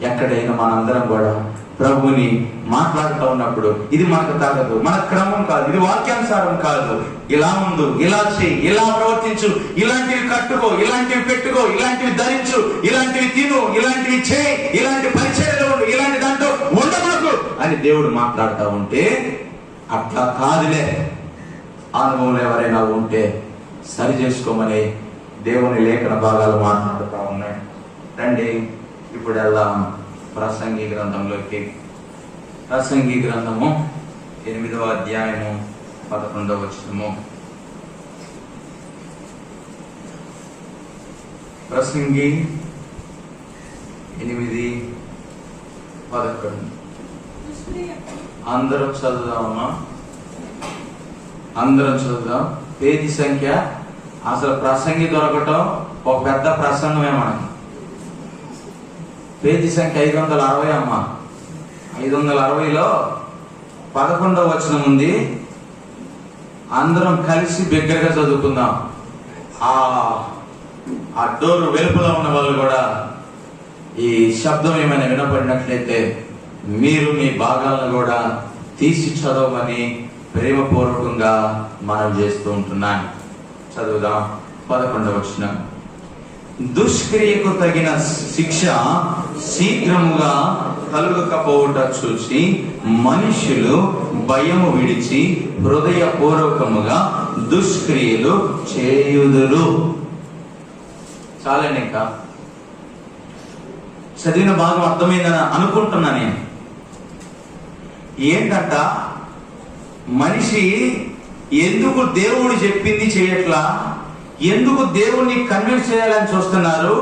ఎక్కడైనా మనందరం కూడా ప్రభుని మాట్లాడుతూ ఉన్నప్పుడు ఇది మనకు తగదు, మన క్రమం కాదు, ఇది వాక్యానుసారం కాదు, ఇలా ఉండు, ఇలా చెయ్యి, ఇలా ప్రవర్తించు, ఇలాంటివి కట్టుకో, ఇలాంటివి పెట్టుకో, ఇలాంటివి ధరించు, ఇలాంటివి తిను, ఇలాంటివి చేయి, ఇలాంటి పరిచయాలు ఉండు, ఇలాంటి దాంట్లో ఉండమాకు అని దేవుడు మాట్లాడుతూ ఉంటే అట్లా కాదులే అనుభవం ఎవరైనా ఉంటే సరి చేసుకోమని దేవుని లేఖన భాగాలు మాట్లాడుతూ ఉన్నాయి. రండి ఇప్పుడు వెళ్దాం ప్రసంగి గ్రంథంలోకి. ప్రసంగి గ్రంథము 8వ అధ్యాయము 11వ వచనము. ప్రసంగి 8:11. అందరం చదువుదామమ్మా, అందరం చదువుదాం. పేజీ సంఖ్య అసలు ప్రసంగి దొరకటం ఒక పెద్ద ప్రసంగమే మనకి. పేజీ సంఖ్య 560 అమ్మా. 560లో 11వ వచనం ఉంది. అందరం కలిసి బిగ్గరగా చదువుకుందాం. ఆ డోర్ వెలుపల ఉన్న వాళ్ళు కూడా ఈ శబ్దం ఏమైనా వినపడినట్లయితే మీరు మీ భాగాలను కూడా తీసి చదవమని ప్రేమపూర్వకంగా మనం చేస్తూ ఉంటున్నాను. చదువుదాం 11వ వచనం. దుష్క్రియకు తగిన శిక్ష శీఘ్రముగా కలుగకపోవుట చూసి మనుషులు భయము విడిచి హృదయపూర్వకముగా దుష్క్రియలు చేయుదురు. చాలండి, ఇంకా చదివిన భాగం అర్థమైందని అనుకుంటున్నా నేను. ఏంటంట, మనిషి ఎందుకు దేవుడు చెప్పింది చేయట్లా, ఎందుకు దేవుణ్ణి కన్విన్స్ చేయాలని చూస్తున్నారు,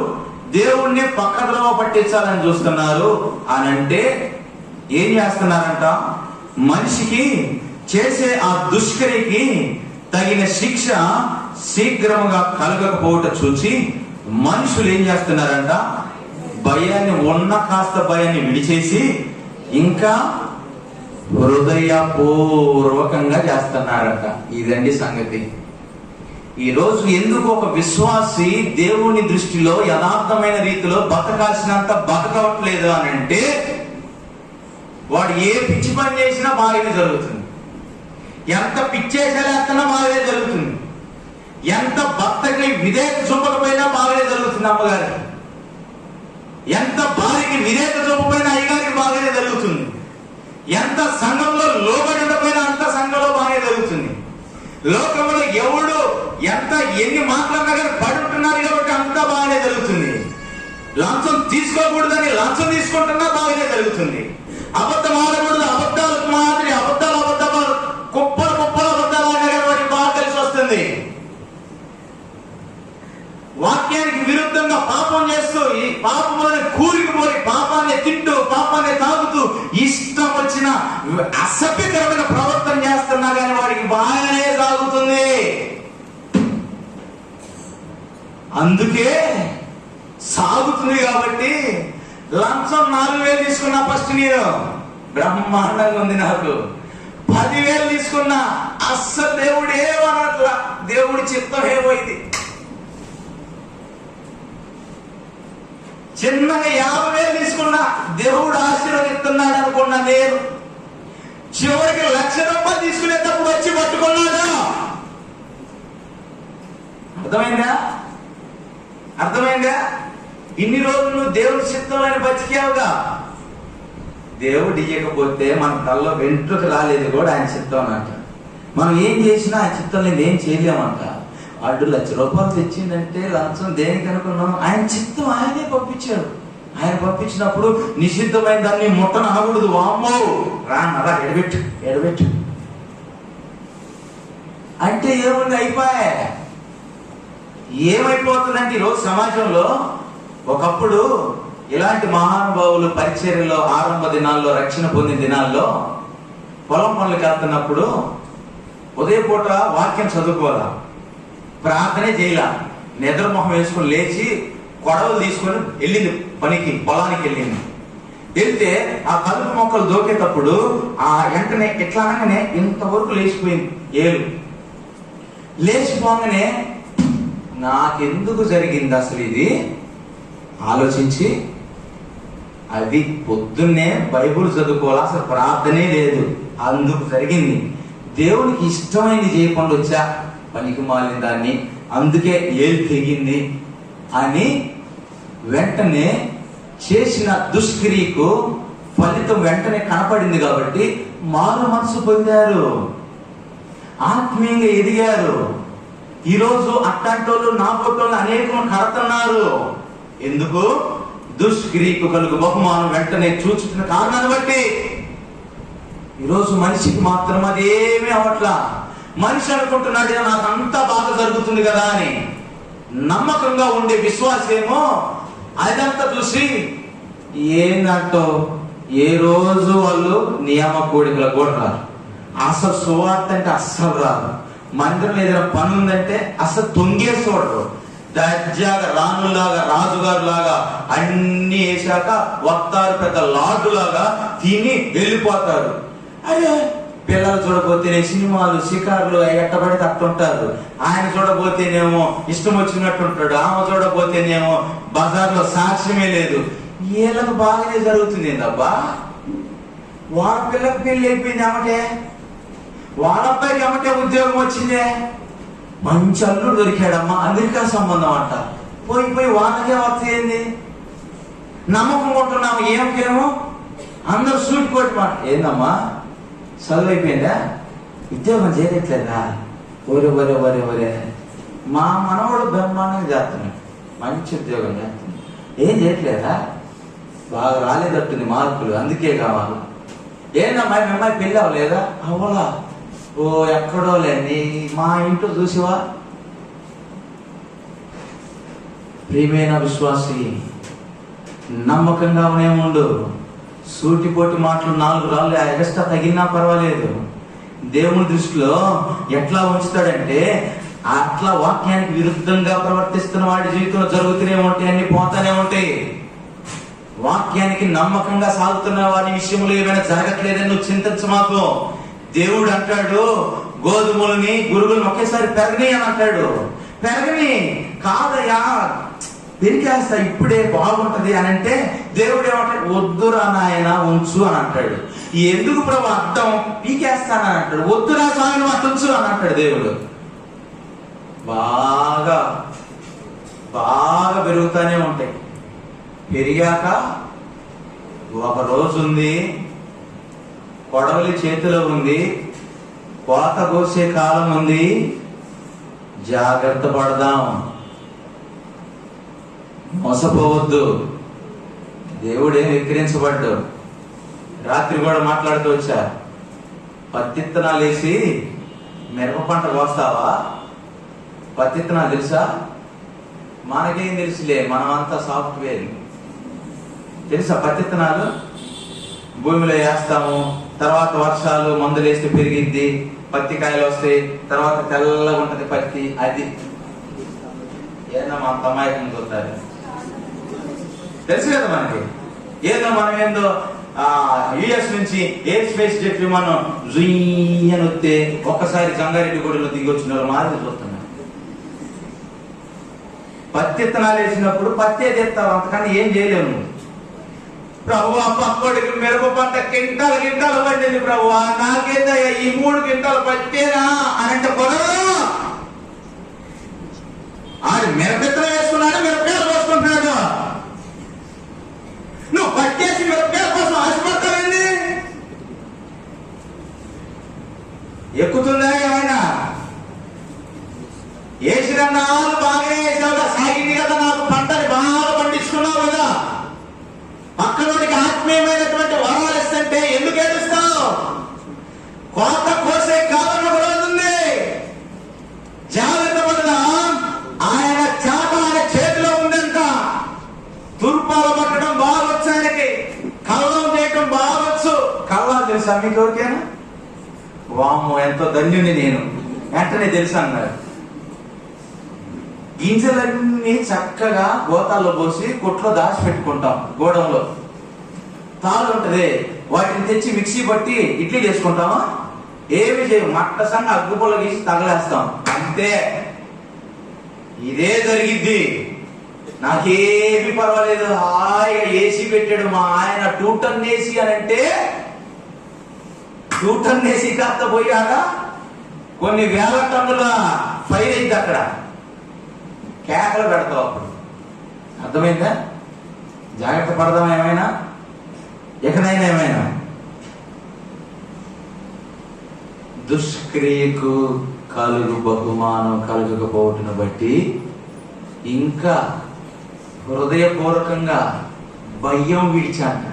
దేవుణ్ణి పక్కద్రోవ పట్టించాలని చూస్తున్నారు అని అంటే ఏం చేస్తున్నారంట, మనిషికి చేసే ఆ దుష్కరికి తగిన శిక్ష శీఘ్రముగా కలగకపోవట చూసి మనుషులు ఏం చేస్తున్నారంట, భయాన్ని ఉన్న కాస్త భయాన్ని విడిచేసి ఇంకా హృదయపూర్వకంగా చేస్తున్నారట. ఇదండి సంగతి. ఈరోజు ఎందుకు ఒక విశ్వాసి దేవుని దృష్టిలో యథార్థమైన రీతిలో బతకాల్సినంత బతకవట్లేదు అని అంటే, వాడు ఏ పిచ్చి పని చేసినా బాగానే జరుగుతుంది, ఎంత పిచ్చేసేస్తున్నా బాగానే జరుగుతుంది, ఎంత భర్తకి విధేయత చూపకపోయినా బాగానే జరుగుతుంది అమ్మగారికి, ఎంత భార్యకి విధేయత చూపకపోయినా అయ్యగారికి బాగానే జరుగుతుంది, ఎంత సంఘంలో లోబడి ఉండకపోయినా అంత సంఘంలో బాగానే జరుగుతుంది. లోకంలో ఎవడు ఎంత ఎన్ని మాట్లాడినా కానీ పడి ఉంటున్నారు కాబట్టి అంతా బాగానే జరుగుతుంది. లంచం తీసుకోకూడదని లంచం తీసుకుంటున్నా బాగానే జరుగుతుంది. అబద్ధం ఆడకూడదు, అబద్ధాలకు మాదిరి అబద్ధాలు కుప్పలు అబద్ధాలు ఆడినా కానీ వాటికి బాగా కలిసి వస్తుంది. వాక్యానికి విరుద్ధంగా పాపం చేస్తూ ఈ పాపంలోనే కూరికిపోయి పాపాన్ని తింటూ పాపాన్ని తాగుతూ ఇష్టం వచ్చిన అసభ్యకరమైన ప్రవర్తన చేస్తున్నా కానీ వాడికి బాగానే సాగుతుంది. అందుకే సాగుతుంది కాబట్టి లంచం 4,000 తీసుకున్నా ఫస్ట్ నేను బ్రహ్మాండంగా ఉంది, నాకు 10,000 తీసుకున్నా అస్సలు దేవుడు ఏమనట్లా, దేవుడి చిత్తం ఏమైంది. చిన్నగా 50,000 తీసుకున్నా దేవుడు ఆశీర్వదిస్తున్నాడు అనుకున్నా, నేను చివరికి 1,00,000 రూపాయలు తీసుకునేటప్పుడు వచ్చి పట్టుకున్నాడు. అర్థమైందా? ఇన్ని రోజులు నువ్వు దేవుడి చిత్తంలోని బతికావుగా. దేవుడు ఇయ్యకపోతే మన తల్లో వెంట్రుక రాలేదు కూడా ఆయన చిత్తం అన్నట్ట. మనం ఏం చేసినా ఆయన చిత్తం లేదు, ఏం చేయలేమంట. వాడు 1,00,000 రూపాయలు తెచ్చిందంటే లంచం దేనికి అనుకున్నాం? ఆయన చిత్తం ఆయనే పంపించాడు. ఆయన పంపించినప్పుడు నిషిద్ధమైన దాన్ని ముట్టను అనకూడదు. వామ్మో రా ఎడబెట్టు అంటే ఏముంది, అయిపోయా. ఏమైపోతుందంటే ఈరోజు సమాజంలో ఒకప్పుడు ఇలాంటి మహానుభావులు పరిచర్యలో ఆరంభ దినాల్లో రక్షణ పొందిన దినాల్లో పొలం పనులకు వెళ్తున్నప్పుడు ఉదయపూట వాక్యం చదువుకోవాలా, ప్రార్థనే చేయాల, నిద్రమొహం వేసుకుని లేచి కొడవలు తీసుకొని వెళ్ళింది పనికి, పొలానికి వెళ్ళింది. వెళ్తే ఆ కలుపు మొక్కలు దోకేటప్పుడు ఆ వెంటనే ఎట్లా అనగానే ఇంతవరకు లేచిపోయింది, ఏలు లేచిపోగానే నాకెందుకు జరిగింది అసలు ఇది ఆలోచించి, అది పొద్దున్నే బైబుల్ చదువుకోవాలా, అసలు ప్రార్థనే లేదు, అందుకు జరిగింది. దేవునికి ఇష్టమైనది చేయకుండా వచ్చా పనికి మాలిన దాన్ని, అందుకే ఏలు తెగింది అని వెంటనే చేసిన దుష్క్రియకు ఫలితం వెంటనే కనపడింది. కాబట్టి మారు మనసు పొందారు, ఆత్మీయంగా ఎదిగారు. ఈరోజు అట్లాంటి వాళ్ళు నా ఫోటోలు అనేకం కడుతున్నారు. ఎందుకు? దుష్క్రియకు కలుగు బహుమానం వెంటనే చూచుతున్న కారణాన్ని బట్టి. ఈరోజు మనిషికి మాత్రం అదేమీ అవట్లా. మనిషి అనుకుంటున్నాడు నాకు అంతా బాగా జరుగుతుంది కదా అని. నమ్మకంగా ఉండే విశ్వాసేమో అదంతా చూసి ఏందంటో ఏ రోజు వాళ్ళు నియమ కోడికల కూడా రారు. అసలు సువార్త అంటే అస్సలు రాదు. మందిరం ఏదైనా పని ఉందంటే అసలు తొంగే చూడరు. దర్జాగా రాణులాగా రాజుగారు లాగా అన్ని వేసాక వస్తారు, పెద్ద లాడ్డులాగా తిని వెళ్ళిపోతారు. అరే పిల్లలు చూడబోతేనే సినిమాలు షికారులు ఎట్టబడితే అట్టుంటారు. ఆయన చూడబోతేనేమో ఇష్టం వచ్చినట్టు ఉంటాడు, ఆమె చూడబోతేనేమో బజార్లో సాక్ష్యమే లేదు. వీళ్ళకు బాగానే జరుగుతుంది ఏందబ్బా. వాళ్ళ పిల్లకి పెళ్లి అయిపోయింది అమ్మటే, వాళ్ళ అబ్బాయికి అమ్మటే ఉద్యోగం వచ్చిందే, మంచి అల్లుడు దొరికాడమ్మా, అమెరికా సంబంధం అంట. పోయి వాళ్ళకే వస్తాయింది. నమ్మకం కొంటున్నాము ఏమో అందరూ సూట్ కోటి మాట. ఏందమ్మా చదువు అయిపోయిందా, ఉద్యోగం చేయట్లేదా? ఒరే మా మనవాడు బ్రహ్మాండంగా చేస్తున్నాడు, మంచి ఉద్యోగం చేస్తున్నాడు, ఏం చేయట్లేదా? బాగా రాలేదట్టుంది మార్కులు, అందుకే కావాలి. ఏందమ్మా మీ అమ్మాయి పెళ్ళి అవ్వలేదా? అవ్వలా. ఓ ఎక్కడో లేని మా ఇంట్లో చూసివా. ప్రియమైన విశ్వాసి, నమ్మకంగా ఉండు. సూటిపోటి మాటలు 4 రాళ్ళు ఎగస్ట్రా తగిలినా పర్వాలేదు. దేవుని దృష్టిలో ఎట్లా ఉంచుతాడంటే అట్లా వాక్యానికి విరుద్ధంగా ప్రవర్తిస్తున్న వాడి జీవితంలో జరుగుతూనే ఉంటాయి, అన్ని పోతానే ఉంటాయి. వాక్యానికి నమ్మకంగా సాగుతున్న వాడి విషయంలో ఏమైనా జరగట్లేదని నువ్వు చింతించు. మాకు దేవుడు అంటాడు గోధుమలని గురుగులను ఒకేసారి పెరగని అని అంటాడు. పెరగని కాదయ్యా, పెరిగేస్తా ఇప్పుడే బాగుంటది అని అంటే దేవుడు ఏమంటాడు, వద్దురా నాయన ఉంచు అని అంటాడు. ఎందుకు ప్రభు అర్థం, పీకేస్తానని అంటాడు. వద్దురా స్వామి నువ్వు అట్టుంచు అని అంటాడు దేవుడు. బాగా బాగా పెరుగుతూనే ఉంటాయి. పెరిగాక ఒక రోజు ఉంది, కొడవలి చేతిలో ఉంది, కోత కోసే కాలం ఉంది, జాగ్రత్త పడదాం, మోసపోవద్దు. దేవుడేం విక్రించబడ్డు. రాత్రి కూడా మాట్లాడుతూ వచ్చా, పత్తిత్తనాలు వేసి మిరప పంట కోస్తావా? పత్తిత్తనాలు తెలుసా? మనకేం తెలుసులే, మనమంతా సాఫ్ట్వేర్. తెలుసా పత్తిత్తనాలు? భూమిలో వేస్తాము, తర్వాత వర్షాలు మందులు వేస్తే పెరిగిద్ది, పత్తి కాయలు వస్తాయి, తర్వాత తెల్లగా ఉంటది పత్తి. అది ఏదో మా తమ్మాయికం చూస్తారు, తెలుసు కదా మనకి. ఏదో మనం ఏందో యుఎస్ నుంచి ఎయిర్ స్పేస్ జెట్ విమానం జుయ్యి అని వస్తే ఒక్కసారి జంగారెడ్డి గుడిలో దిగి వచ్చిన వాళ్ళు మాదిరి చూస్తున్నాం. పత్తి విత్తనాలు వేసినప్పుడు పత్తే తెస్తావు, అంతకన్నా ఏం చేయలేము. ప్రభు పక్కోడికి మిరప పంట కింటాలు కింటాలు పండింది ప్రభు, నాకేందయ్యా ఈ 3 క్వింటాలు పట్టేనా అని అంటే పొలం ఆడు మిరపెత్తనం వేసుకున్నాడు, మిరపకాయలు పోసుకుంటున్నాడు. నువ్వు పట్టేసి మిరపకాయల కోసం ఆశపడతావేంది? ఎక్కుతుందా ఏమైనా? వేసిన నాలు బాగా వేసావుగా, సాగింది కదా నాకు పంటని బాగా పండించుకున్నావు కదా. పక్కనోడికి ఆత్మీయమైనటువంటి వరాలు ఇస్తుంటే ఎందుకు ఏడుస్తావు? కోత కోసే కాలం కూడా ఉంది, జాగ్రత్త పడదా. ఆయన చేత ఆయన చేతిలో ఉందంట. తుర్పాలు పట్టడం బాగొచ్చు ఆయనకి, కళ్ళం చేయటం బాగొచ్చు. కళ్ళం తెలుసా మీకు ఎవరికైనా? వామ్మో ఎంతో ధన్యుని నేను, వెంటనే తెలుసు అన్నారు. గింజలన్నీ చక్కగా గోతాల్లో పోసి కొట్లో దాచి పెట్టుకుంటాం. గోడంలో తాళ్ళు ఉంటది, వాటిని తెచ్చి మిక్సీ పట్టి ఇడ్లీ చేసుకుంటామా? ఏమి చేయము, మట్ట సంగ అగ్గుపుల్ల గీసి తగలేస్తాం అంతే. ఇదే జరిగిద్ది. నాకేమి పర్వాలేదు, హాయిగా ఏసీ పెట్టాడు మా ఆయన. 2 టన్ ఏసీ అని అంటే 2 టన్ ఏసీ కాస్త పోయాక కొన్ని వేల టన్నుల ఫైర్ అయింది అక్కడ. కేకలు పెడతావు అప్పుడు. అర్థమైందా? జాగ్రత్త పడదాం. ఏమైనా ఎక్కడైనా ఏమైనా దుష్క్రియకు కలుగు బహుమానం కలుగకపోవటను బట్టి ఇంకా హృదయపూర్వకంగా భయం విడిచాట.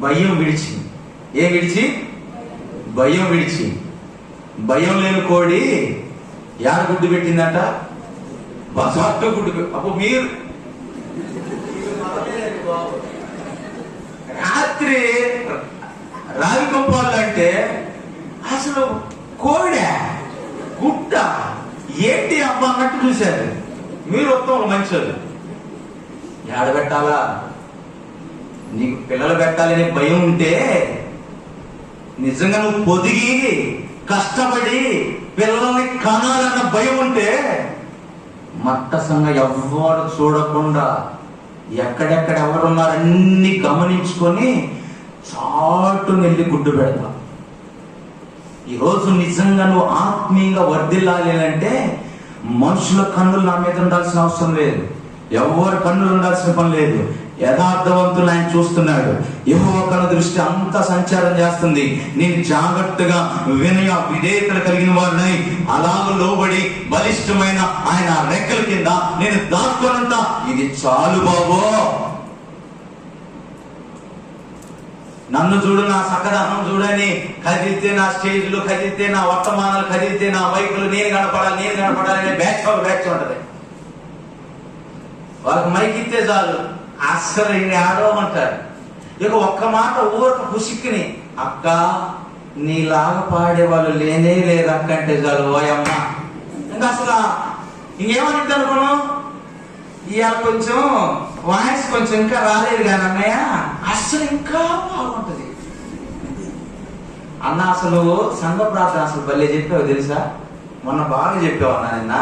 భయం విడిచి, ఏం విడిచి? భయం విడిచి. భయం లేని కోడి యాడ గుడ్డు పెట్టిందంట? బసవట్ట గుడ్డు. అప్పుడు మీరు రాత్రి రావి కంపాలు అంటే అసలు కోడే గుడ్డ ఏంటి అబ్బా అన్నట్టు చూశారు. మీరు ఉత్తమ మనుషులు. ఏడ పెట్టాలా? నీకు పిల్లలు పెట్టాలనే భయం ఉంటే, నిజంగా నువ్వు పొదిగి కష్టపడి పిల్లల్ని కనాలన్న భయం ఉంటే, మట్టసంగా ఎవ్వరు చూడకుండా ఎక్కడెక్కడ ఎవరున్నారన్నీ గమనించుకొని చాటు నెల్లి గుడ్డు పెడతా. ఈరోజు నిజంగా నువ్వు ఆత్మీయంగా వర్ధిల్లాలి అంటే మనుషుల కన్నులు నా మీద ఉండాల్సిన అవసరం లేదు, ఎవరి కన్నులు ఉండాల్సిన పని లేదు. యథార్థవంతులు ఆయన చూస్తున్నాడు. యెహోవా కళ్ళ దృష్టి అంతా సంచారం చేస్తుంది. నేను జాగ్రత్తగా వినయ విధేయతలు కలిగిన వాడినై అలాగ లోబడి బలిష్టమైన ఆయన రెక్కల కింద నేను దాక్కునంతా ఇది చాలు బాబో. నన్ను చూడు, నా సకదానం చూడని కదిలితే నా స్టేజ్లు కదిలితే నా వర్తమానాలు కదిలితే నా మైకులు నేను కనపడాలి అనే బ్యాచ్ ఉంటది. వాళ్ళకి మైక్ ఇస్తే చాలు అస్సలు ఆడో అంటారు. ఇక ఒక్క మాట ఊరక పుసిక్కిని, అక్క నీలాగా పాడేవాళ్ళు లేనే లేదు అక్క అంటే చాలు ఓయమ్మ. ఇంకా అసలు ఇంకేమని అనుకున్నాం, ఇవాళ కొంచెం వాయిస్ కొంచెం ఇంకా రాలేదు కానీ అన్నయ్య అస్సలు ఇంకా బాగుంటది. అన్న అసలు సంఘ ప్రార్థన అసలు భలే చెప్పావు తెలుసా, మొన్న బాగా చెప్పావు అన్న. నిన్న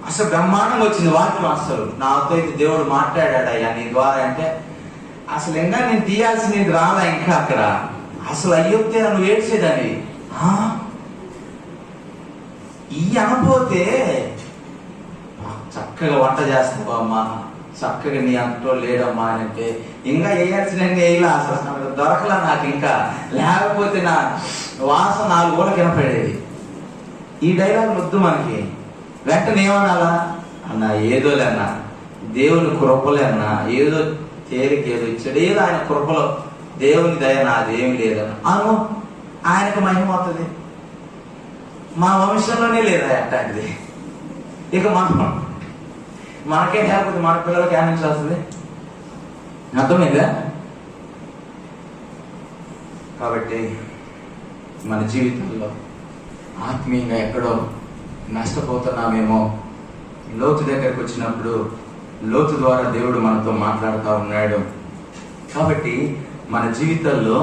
అసలు బ్రహ్మాండంగా వచ్చింది వాక్యం. అసలు నాతో అయితే దేవుడు మాట్లాడాడు అయ్యా నీ ద్వారా అంటే, అసలు ఇంకా నేను తీయాల్సినది రాలా ఇంకా అక్కడ. అసలు అయ్యొస్తే నువ్వు ఏడ్చేదాన్ని. ఈ అనపోతే చక్కగా వంట చేస్తావా అమ్మా, చక్కగా నీ అంటో లేడమ్మా అని అంటే ఇంకా వేయాల్సినవి వేయలా. అసలు దొరకలా నాకు ఇంకా, లేకపోతే నా వాసన 4 ఊళ్ళకి వినపడేది. ఈ డైలాగ్ వద్దు మనకి. వెంటనే ఏమనాలా అన్న, ఏదోలే అన్న, దేవుని కృపలే అన్న, ఏదో తేలిక ఏదో ఇచ్చాడు, ఏదో ఆయన కృపలో, దేవుని దయ నాదేమి లేదన్న అను. ఆయనకు మహిమ అవుతుంది. మా వంశంలోనే లేదా అట్లాంటిది. ఇక మనకే లేకపోతే మన పిల్లలకి ఏం నుంచి వస్తుంది? అర్థమైందా? కాబట్టి మన జీవితంలో ఆత్మీయంగా ఎక్కడో నష్టపోతున్నామేమో. లోతు దగ్గరకు వచ్చినప్పుడు లోతు ద్వారా దేవుడు మనతో మాట్లాడుతూ ఉన్నాడు. కాబట్టి మన జీవితాల్లో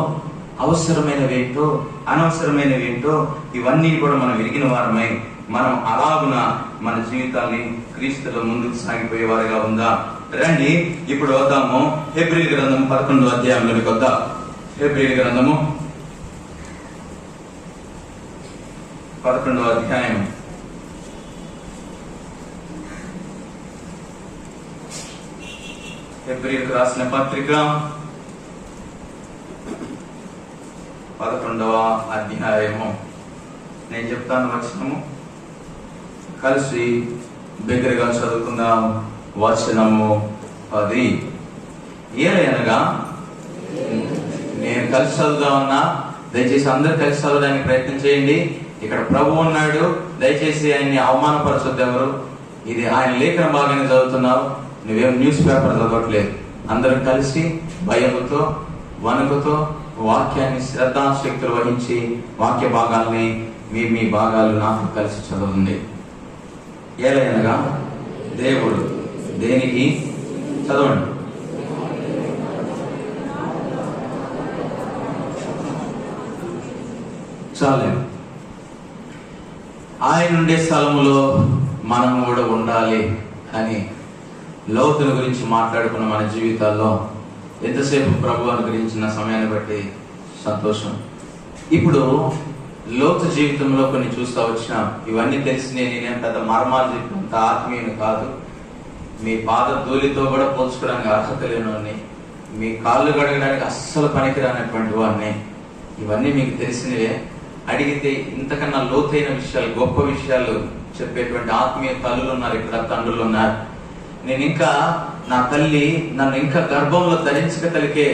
అవసరమైనవేంటో అనవసరమైనవేంటో ఇవన్నీ కూడా మనం ఎరిగిన వారమై మనం అలాగున మన జీవితాన్ని క్రీస్తులో ముందుకు సాగిపోయేవారుగా ఉందా? రండి ఇప్పుడు వద్దాము హెబ్రీయుల గ్రంథం 11వ అధ్యాయంలోకి వద్దాం. హెబ్రీయుల గ్రంథము 11వ అధ్యాయం హెబ్రీయులకు రాసిన పత్రిక 11వ అధ్యాయము. నేను చెప్తాను వచనము, కలిసి బిగ్గరగా చదువుకుందాం. వచనము 10. ఏలయనగా నేను కలిసి చదువుదామన్నా, దయచేసి అందరు కలిసి చదవడానికి ప్రయత్నం చేయండి. ఇక్కడ ప్రభు ఉన్నాడు, దయచేసి ఆయన్ని అవమానపరచొద్దు ఎవరు. ఇది ఆయన లేఖన భాగాన్ని చదువుతున్నావు, నువ్వేం న్యూస్ పేపర్ చదవట్లేదు. అందరం కలిసి భయముతో వణుకుతో వాక్యాన్ని శ్రద్ధాశక్తులు వహించి వాక్య భాగాల్ని మీ భాగాలు నాకు కలిసి చదవండి. ఏలయనగా దేవుడు దేనికి చదవండి. చాలే. ఆయన ఉండే స్థలములో మనం కూడా ఉండాలి అని లోతుల గురించి మాట్లాడుకున్న మన జీవితాల్లో ఎంతసేపు ప్రభు అనుగ్రహించిన సమయాన్ని బట్టి సంతోషం. ఇప్పుడు లోతు జీవితంలో కొన్ని చూస్తా వచ్చిన ఇవన్నీ తెలిసి నేనేం పెద్ద మర్మాలు చెప్పినంత ఆత్మీయుని కాదు. మీ పాద ధూళితో కూడా పోల్చుకోవడానికి అర్హత లేని, మీ కాళ్ళు కడగడానికి అస్సలు పనికిరానటువంటి వాడిని. ఇవన్నీ మీకు తెలిసినవే. అడిగితే ఇంతకన్నా లోతైన విషయాలు, గొప్ప విషయాలు చెప్పేటువంటి ఆత్మీయ తల్లులు ఉన్నారు ఇక్కడ, తండ్రులు ఉన్నారు. నేను ఇంకా నా తల్లి నన్ను ఇంకా గర్భంలో ధరించక కలిగే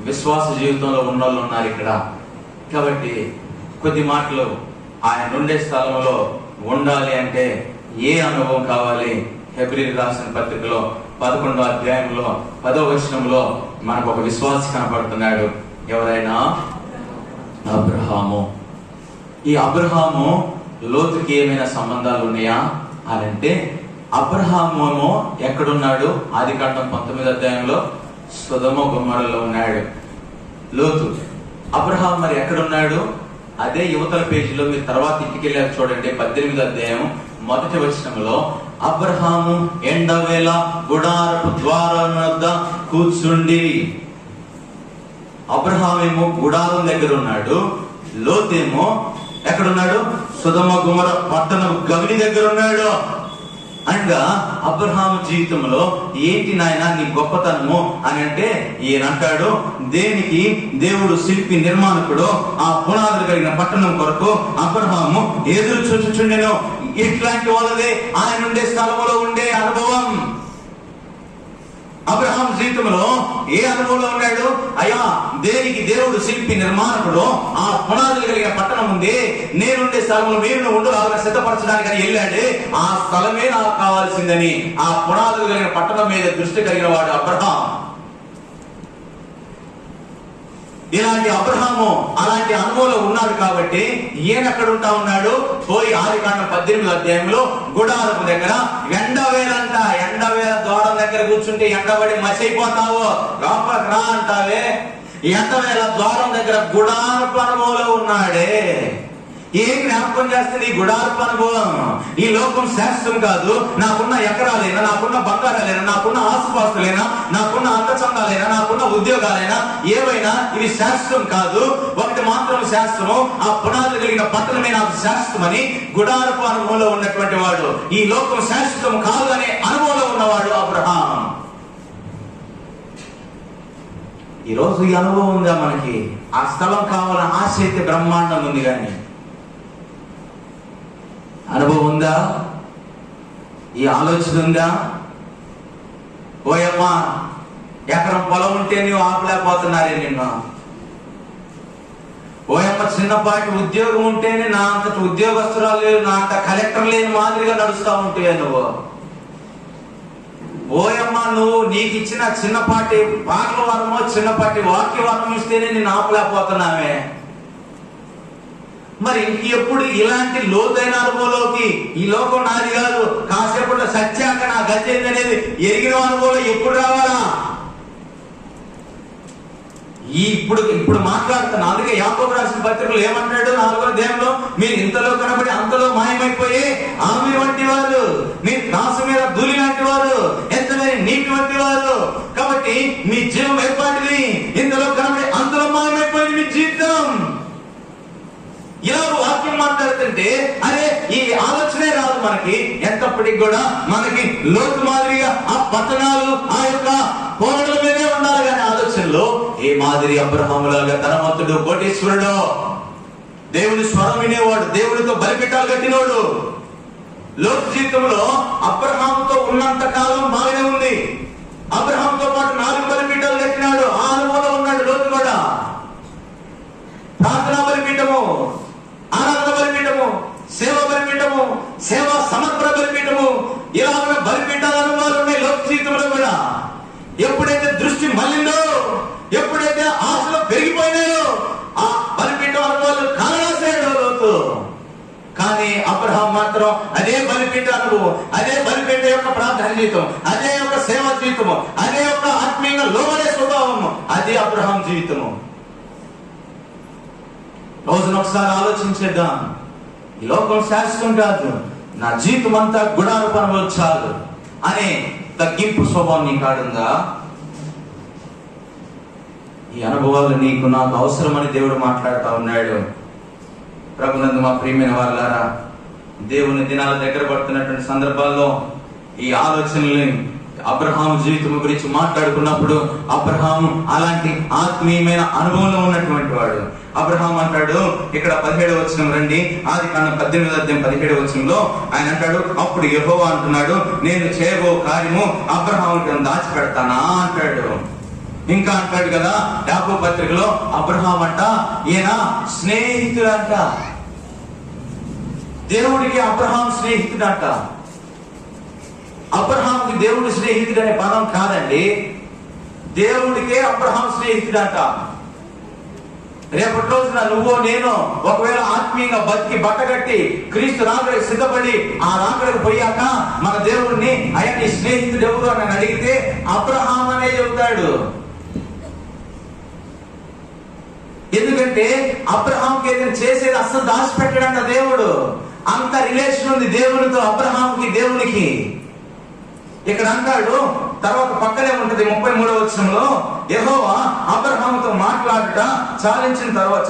విశ్వాస జీవితంలో ఉన్న వాళ్ళు ఉన్నారు ఇక్కడ. కాబట్టి కొద్ది మాటలు ఆయన ఉండే స్థలంలో ఉండాలి అంటే ఏ అనుభవం కావాలి? హెబ్రీయులకు రాసిన పత్రికలో 11వ అధ్యాయంలో 10వ వచనంలో మనకు ఒక విశ్వాసి కనపడుతున్నాడు. ఎవరైనా? అబ్రహాము. ఈ అబ్రహాము లోతుకి ఏమైనా సంబంధాలు ఉన్నాయా అని అంటే, అబ్రహాము ఎక్కడున్నాడు? ఆదికాండం 19వ అధ్యాయంలో సొదొమ గొమొర్రాలో ఉన్నాడు లోతు. అబ్రహాం మరి ఎక్కడున్నాడు? అదే యువతల పేజీలో మీరు తర్వాత ఇంటికి వెళ్ళాక చూడండి, 18వ అధ్యాయం 1వ వచనంలో అబ్రహాము ఎండవేళ గుడారపు ద్వారం వద్ద కూర్చుండి. అబ్రహామేమో గుడారం దగ్గర ఉన్నాడు, లోతేమో ఎక్కడున్నాడు? సొదొమ గొమొర్రా పట్టణ గవిని దగ్గర ఉన్నాడు. అనగా అబ్రహాము జీవితంలో ఏంటి నాయన నీ గొప్పతనము అని అంటే, ఈయన అంటాడు, దేనికి దేవుడు శిల్పి నిర్మాణకుడు, ఆ పునాదులు కలిగిన పట్టణం కొరకు అబ్రహాము ఎదురు చూచుచుండెను. ఇట్లాంటి వాళ్ళదే ఆయన ఉండే స్థలంలో ఉండే అనుభవం. అబ్రహాం జీవితంలో ఏ అనుభవంలో ఉన్నాడు? అయ్యా, దేనికి దేవుడు శిల్పి నిర్మాణకుడు, ఆ పునాదులు కలిగిన పట్టణం ఉంది, నేనుండే స్థలంలో మీరు ఉండాలని సిద్ధపరచడానికి అని వెళ్ళాడు. ఆ స్థలమే నాకు కావాల్సిందని ఆ పునాదులు కలిగిన పట్టణం మీద దృష్టి కలిగిన వాడు అబ్రహాం. ఇలాంటి అబ్రహాము అలాంటి అనుభవంలో ఉన్నాడు కాబట్టి ఈయన ఎక్కడ ఉంటా ఉన్నాడు? పోయి ఆదికాండం 18వ అధ్యాయంలో గుడారపు దగ్గర ఎండవేలంట, ఎండవేల ద్వారం దగ్గర కూర్చుంటే ఎండబడి మసైపోతావు, లోపలికి రా అంటావే. ఎంతవేళ ద్వారం దగ్గర గుడారపు అనుభవంలో ఉన్నాడే. ఏం జ్ఞాపకం చేస్తుంది ఈ గుడారపు అనుభవం? ఈ లోకం శాశ్వతం కాదు. నాకున్న ఎకరాలైనా, నాకున్న బంగారాలైనా, నాకున్న ఆసుపాస్తులైనా, నాకున్న అందచందాలైనా, నాకున్న ఉద్యోగాలైనా ఏవైనా ఇవి శాశ్వతం కాదు. ఒకటి మాత్రం శాశ్వతం, ఆ పునాదులు కలిగిన పట్టణమే నాకు శాశ్వతమని గుడారపు అనుభవంలో ఉన్నటువంటి వాడు, ఈ లోకం శాశ్వతం కాదు అనే అనుభవంలో ఉన్నవాడు అబ్రహాం. ఈరోజు ఈ అనుభవం ఉందా మనకి? ఆ స్థలం కావాలని ఆశ అయితే బ్రహ్మాండం ఉంది, కానీ అనుభవం ఉందా? ఈ ఆలోచన ఉందా? ఓయమ్మా, ఎకరం పొలం ఉంటే నీవు ఆపలేకపోతున్నారే నిన్ను. ఓయమ్మ, చిన్నపాటి ఉద్యోగం ఉంటేనే నా అంతటి ఉద్యోగస్తురాలు లేదు, నా అంత కలెక్టర్ లేని మాదిరిగా నడుస్తా ఉంటే నువ్వు. ఓయమ్మ, నువ్వు నీకు ఇచ్చిన చిన్నపాటి పాటల వరమో చిన్నపాటి వాక్య వరం ఇస్తేనే నేను ఆపలేకపోతున్నావే. మరి ఇంకెప్పుడు ఇలాంటి లోతైన అనుభవంలోకి, ఈ లోకం నాది కాదు, కాసేపట్లో సత్యాక నా గతి అనేది ఎరిగిన అనుభవంలో ఎప్పుడు రావాలా? ఇప్పుడు మాట్లాడుతున్నా. అందుకే యాకోబు రాసిన పత్రికలు ఏమంటాడు? 4వ అధ్యాయంలో, మీరు ఇంతలో కనబడి అంతలో మాయమైపోయి ఆమె వంటి వారు, మీరు కాసు మీద ధూళి లాంటి వారు, ఎంతమని నీటి వంటి వారు. కాబట్టి మీ జీవం ఏర్పాటిది, ఇంతలో కనబడి అంతలో మాయమైపోయింది మీ జీవితం. ఇలా వాక్యం మాట్లాడుతుంటే అరే ఈ ఆలోచనే రాదు మనకి. ఎంతప్పటికి కూడా మనకి లోతు మాదిరిగా ఆ పట్టణాలు, ఆ యొక్క పోరాటల మీదే ఉండాలి, కానీ ఆలోచనలో ఏ మాదిరి అబ్రహాములాగా ధనవంతుడు, కోటీశ్వరుడు, దేవుని స్వరం వినేవాడు, దేవుడితో బలిపీఠాలు కట్టినోడు. లోతు జీవితంలో అబ్రహాముతో ఉన్నంత కాలం బాగానే ఉంది. అబ్రహాంతో పాటు 4 బలిపీఠాలు కట్టినాడు. ఆ అనుభవంలో ఉన్నాడు లోతు కూడా. ప్రార్థనా బలిపీఠము, ఆరాధన బలిపీఠము, సేవ బలిపీఠము, సేవా సమర్పణ బలిపీఠము, ఇలా ఉన్న బలిపీఠాల అనుభవాలు ఉన్నాయి లోతు జీవితంలో కూడా. ఎప్పుడైతే దృష్టి మళ్ళిందో, ఎప్పుడైతే ఆశలు పెరిగిపోయినాయో, ఆ బలిపీఠం అనుభవాలు కారణాశాడు లోతు. కానీ అబ్రహాం మాత్రం అదే బలిపీఠ అనుభవం, అదే బలిపీఠ యొక్క ప్రార్థన జీవితం, అదే యొక్క సేవా జీవితము, అదే యొక్క ఆత్మీయంగా లోబడే స్వభావము, అదే అబ్రహాం జీవితము. రోజున ఒకసారి ఆలోచించేద్దాం. ఈ లోకం శాశ్వతం కాదు, నా జీవితం అంతా గుడారపు అనుభవం చాలు అనే తగ్గింపు స్వభావం నీ కాడుందా? ఈ అనుభవాలు నీకు నాకు అవసరమని దేవుడు మాట్లాడుతూ ఉన్నాడు. ప్రభునందు మా ప్రియమైన వాళ్ళారా, దేవుని దినాల దగ్గర పడుతున్నటువంటి సందర్భాల్లో ఈ ఆలోచనల్ని అబ్రహాం జీవితం గురించి మాట్లాడుకున్నప్పుడు అబ్రహాం అలాంటి ఆత్మీయమైన అనుభవంలో ఉన్నటువంటి వాడు. అబ్రహాం అంటాడు ఇక్కడ 17వ వచనం రండి, ఆదికాండం 18వ అధ్యాయం 17వ వచనంలో ఆయన అంటాడు, అప్పుడు యెహోవా అంటున్నాడు, నేను చేయబో కార్యము అబ్రహాముకి దాచిపెడతానా అంటాడు. ఇంకా అంటాడు కదా యాకోబు పత్రికలో, అబ్రహాం అంట ఈయన స్నేహితుడంట. దేవుడికి అబ్రహాం స్నేహితుడంట. అబ్రహాంకి దేవుడి స్నేహితుడు అనే పదం కాదండి, దేవుడికే అబ్రహాం స్నేహితుడంట. రేపటి రోజున నువ్వు నేను ఒకవేళ ఆత్మీయంగా బతికి బట్టగట్టి క్రీస్తు రాకడకు సిద్ధపడి ఆ రాకడకు పోయాక మన దేవుడిని అయ్యా నీ స్నేహితుడు ఎవరు అని అడిగితే అబ్రహాం అనే చెబుతాడు. ఎందుకంటే అబ్రహాంకి ఏదైనా చేసేది అస్సలు దాచిపెట్టాడంట దేవుడు. అంత రిలేషన్ ఉంది దేవునితో, అబ్రహాంకి దేవునికి. ఇక్కడ అంటాడు, తర్వాత పక్కనే ఉంటది 33వ వచనంలో, యెహోవా అబ్రహాముతో మాట్లాడుట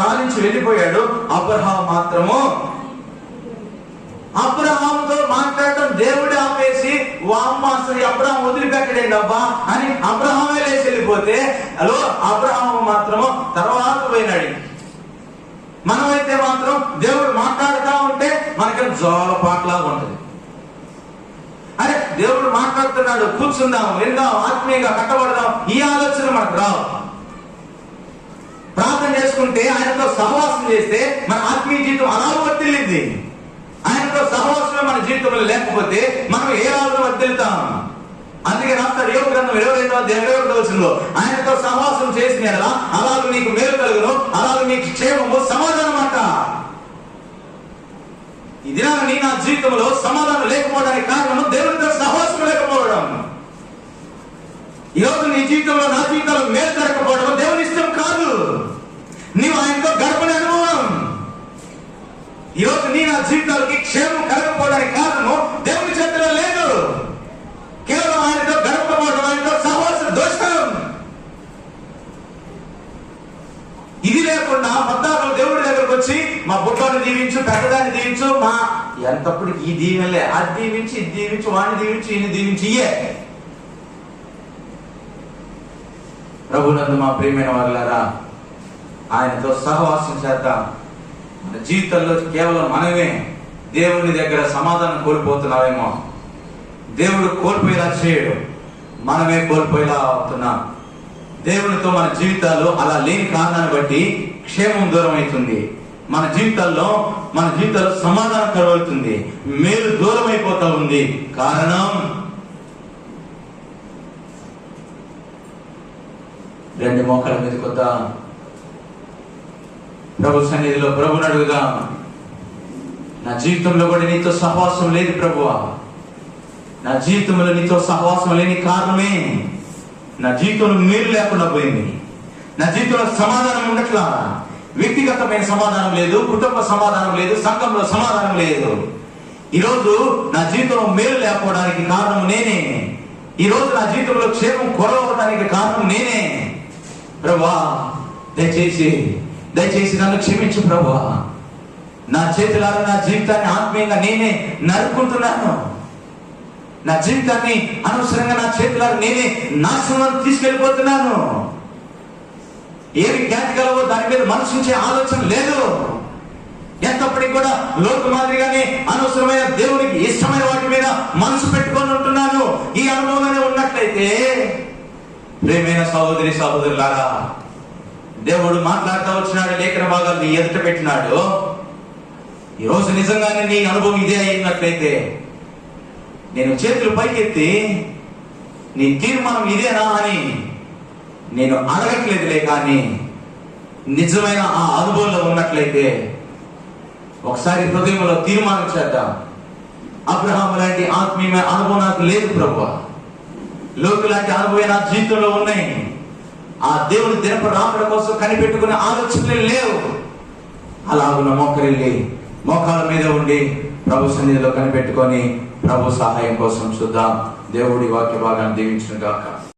చాలించి వెళ్ళిపోయాడు. అబ్రహాం మాత్రము అబ్రహాముతో మాట్లాడటం దేవుడే ఆపేసి, వామ్మ అసలు అబ్రహాం వదిలిపెట్టడండి అబ్బా అని అబ్రహామే లేచి వెళ్ళిపోతే హలో అబ్రహాము మాత్రము తర్వాత పోయినాడు. మనమైతే మాత్రం దేవుడు మాట్లాడుతూ ఉంటే మనకి జోల పాటలాగా ఉంటుంది. అరే దేవుడు మాట్లాడుతున్నాడు, కూర్చుందాం, విందాం, ఆత్మీయంగా కట్టబడదాం, ఈ ఆలోచన మనకు రావు. ప్రార్థన చేసుకుంటే ఆయనతో సహవాసం చేస్తే మన ఆత్మీయ జీవితం అలా వర్తిల్లింది. ఆయనతో సహవాసమే మన జీవితంలో లేకపోతే మనం ఏ రాజు వర్తిల్తాం. అందుకే రాస్తాడు యోగ గ్రంథం 22వ అధ్యాయం 21వ వచనంలో, ఆయనతో సహవాసం చేసిన ఎలా అలాగే నీకు మేలు కలుగును, అలాగే నీకు క్షేమము సమాధానం అంట. ఈ దినాన్ని నా జీవితంలో సమాధానం లేకపోవడానికి కారణము దేవునితో సహవాసం లేకపోవడం. ఈరోజు నీ జీవితంలో నా జీవితంలో మేలు జరగకపోవడం దేవుని ఇష్టం కాదు. నీవు ఆయనతో గడపని అనుభవం. ఈరోజు నీ నా జీవితాలకి క్షేమం కలగకపోవడానికి కారణము దేవుని చేతిలో లేదు. కేవలం ఆయనతో గడపకపోవడం, ఆయనతో సహవాసం దోషం. ఇది లేకుండా పద్దాకులు దేవుడి దగ్గరకు వచ్చి మా బుట్టని దీవించు, పెద్దదాన్ని దీవించు, మా ఎంతప్పుడు ఈ దీవెనలే, అది దీవించి, ఇది దీవించి, వాడిని దీవించి, ఈయన దీవించి, ఇయే. ప్రభునందు మా ప్రియమైన వారులారా, ఆయనతో సహవాసం చేద్దాం. మన జీవితంలో కేవలం మనమే దేవుని దగ్గర సమాధానం కోల్పోతున్నామేమో. దేవుడు కోల్పోయేలా చేయడు, మనమే కోల్పోయేలా అవుతున్నాం. దేవునితో మన జీవితాలు అలా లేని కారణాన్ని బట్టి క్షేమం దూరం అవుతుంది. మన జీవితాల్లో సమాధానం కలుగుతుంది, మేలు దూరం అయిపోతా ఉంది. కారణం రెండు మోకాల మీద కొద్దాం, ప్రభు సన్నిధిలో ప్రభుని అడుగుదాం. నా జీవితంలో కూడా నీతో సహవాసం లేదు ప్రభువా. నా జీవితంలో నీతో సహవాసం లేని కారణమే నా జీవితంలో మేలు లేకుండా పోయింది. నా జీవితంలో సమాధానం ఉండట్లా. వ్యక్తిగతమైన సమాధానం లేదు, కుటుంబ సమాధానం లేదు, సంఘంలో సమాధానం లేదు. ఈరోజు నా జీవితంలో మేలు లేకపోవడానికి కారణం నేనే. ఈరోజు నా జీవితంలో క్షేమం కొరవడానికి కారణం నేనే. ప్రభువా దయచేసి నన్ను క్షమించు ప్రభువా. నా చేతులారా నా జీవితాన్ని ఆత్మీయంగా నేనే నరుక్కుంటున్నాను. నా జీవితాన్ని అనవసరంగా నా చేతులారా నేనే నాశనం తీసుకెళ్ళిపోతున్నాను. ఏమి ఖ్యాతి కలవో దాని మీద మనసు ఉంచే ఆలోచన లేదు. ఎంతప్పటికి కూడా లోక మాదిరిగానే అనవసరమైన దేవునికి ఇష్టమైన వాటి మీద మనసు పెట్టుకొని ఉంటున్నాను. ఈ అనుభవంలోనే ఉన్నట్లయితే ప్రేమైన సహోదరి సహోదరులారా, దేవుడు మాట్లాడుతూ వచ్చినాడు, లేఖన భాగాలు నీ ఎదుట పెట్టినాడు. ఈరోజు నిజంగానే నీ అనుభవం ఇదే అయినట్లయితే నేను చేతులు పైకెత్తి నీ తీర్మానం ఇదేనా అని నేను అడగట్లేదులే, కానీ నిజమైన ఆ అనుభవంలో ఉన్నట్లయితే ఒకసారి హృదయంలో తీర్మానం చేద్దాం. అబ్రహాము లాంటి ఆత్మీయమైన అనుభవం నాకు లేదు ప్రభువా. లోకు లాంటి అనుభవం నా జీవితంలో ఉన్నాయి. ఆ దేవుని దినపు రాకడ కోసం కనిపెట్టుకునే ఆలోచనలే లేవు. అలాగున్న మోకాల మీద ఉండి ప్రభు సన్నిధిలో కనిపెట్టుకొని ప్రభు సహాయం కోసం చూద్దాం. దేవుడి వాక్య భాగాన్ని దీవించును గాక.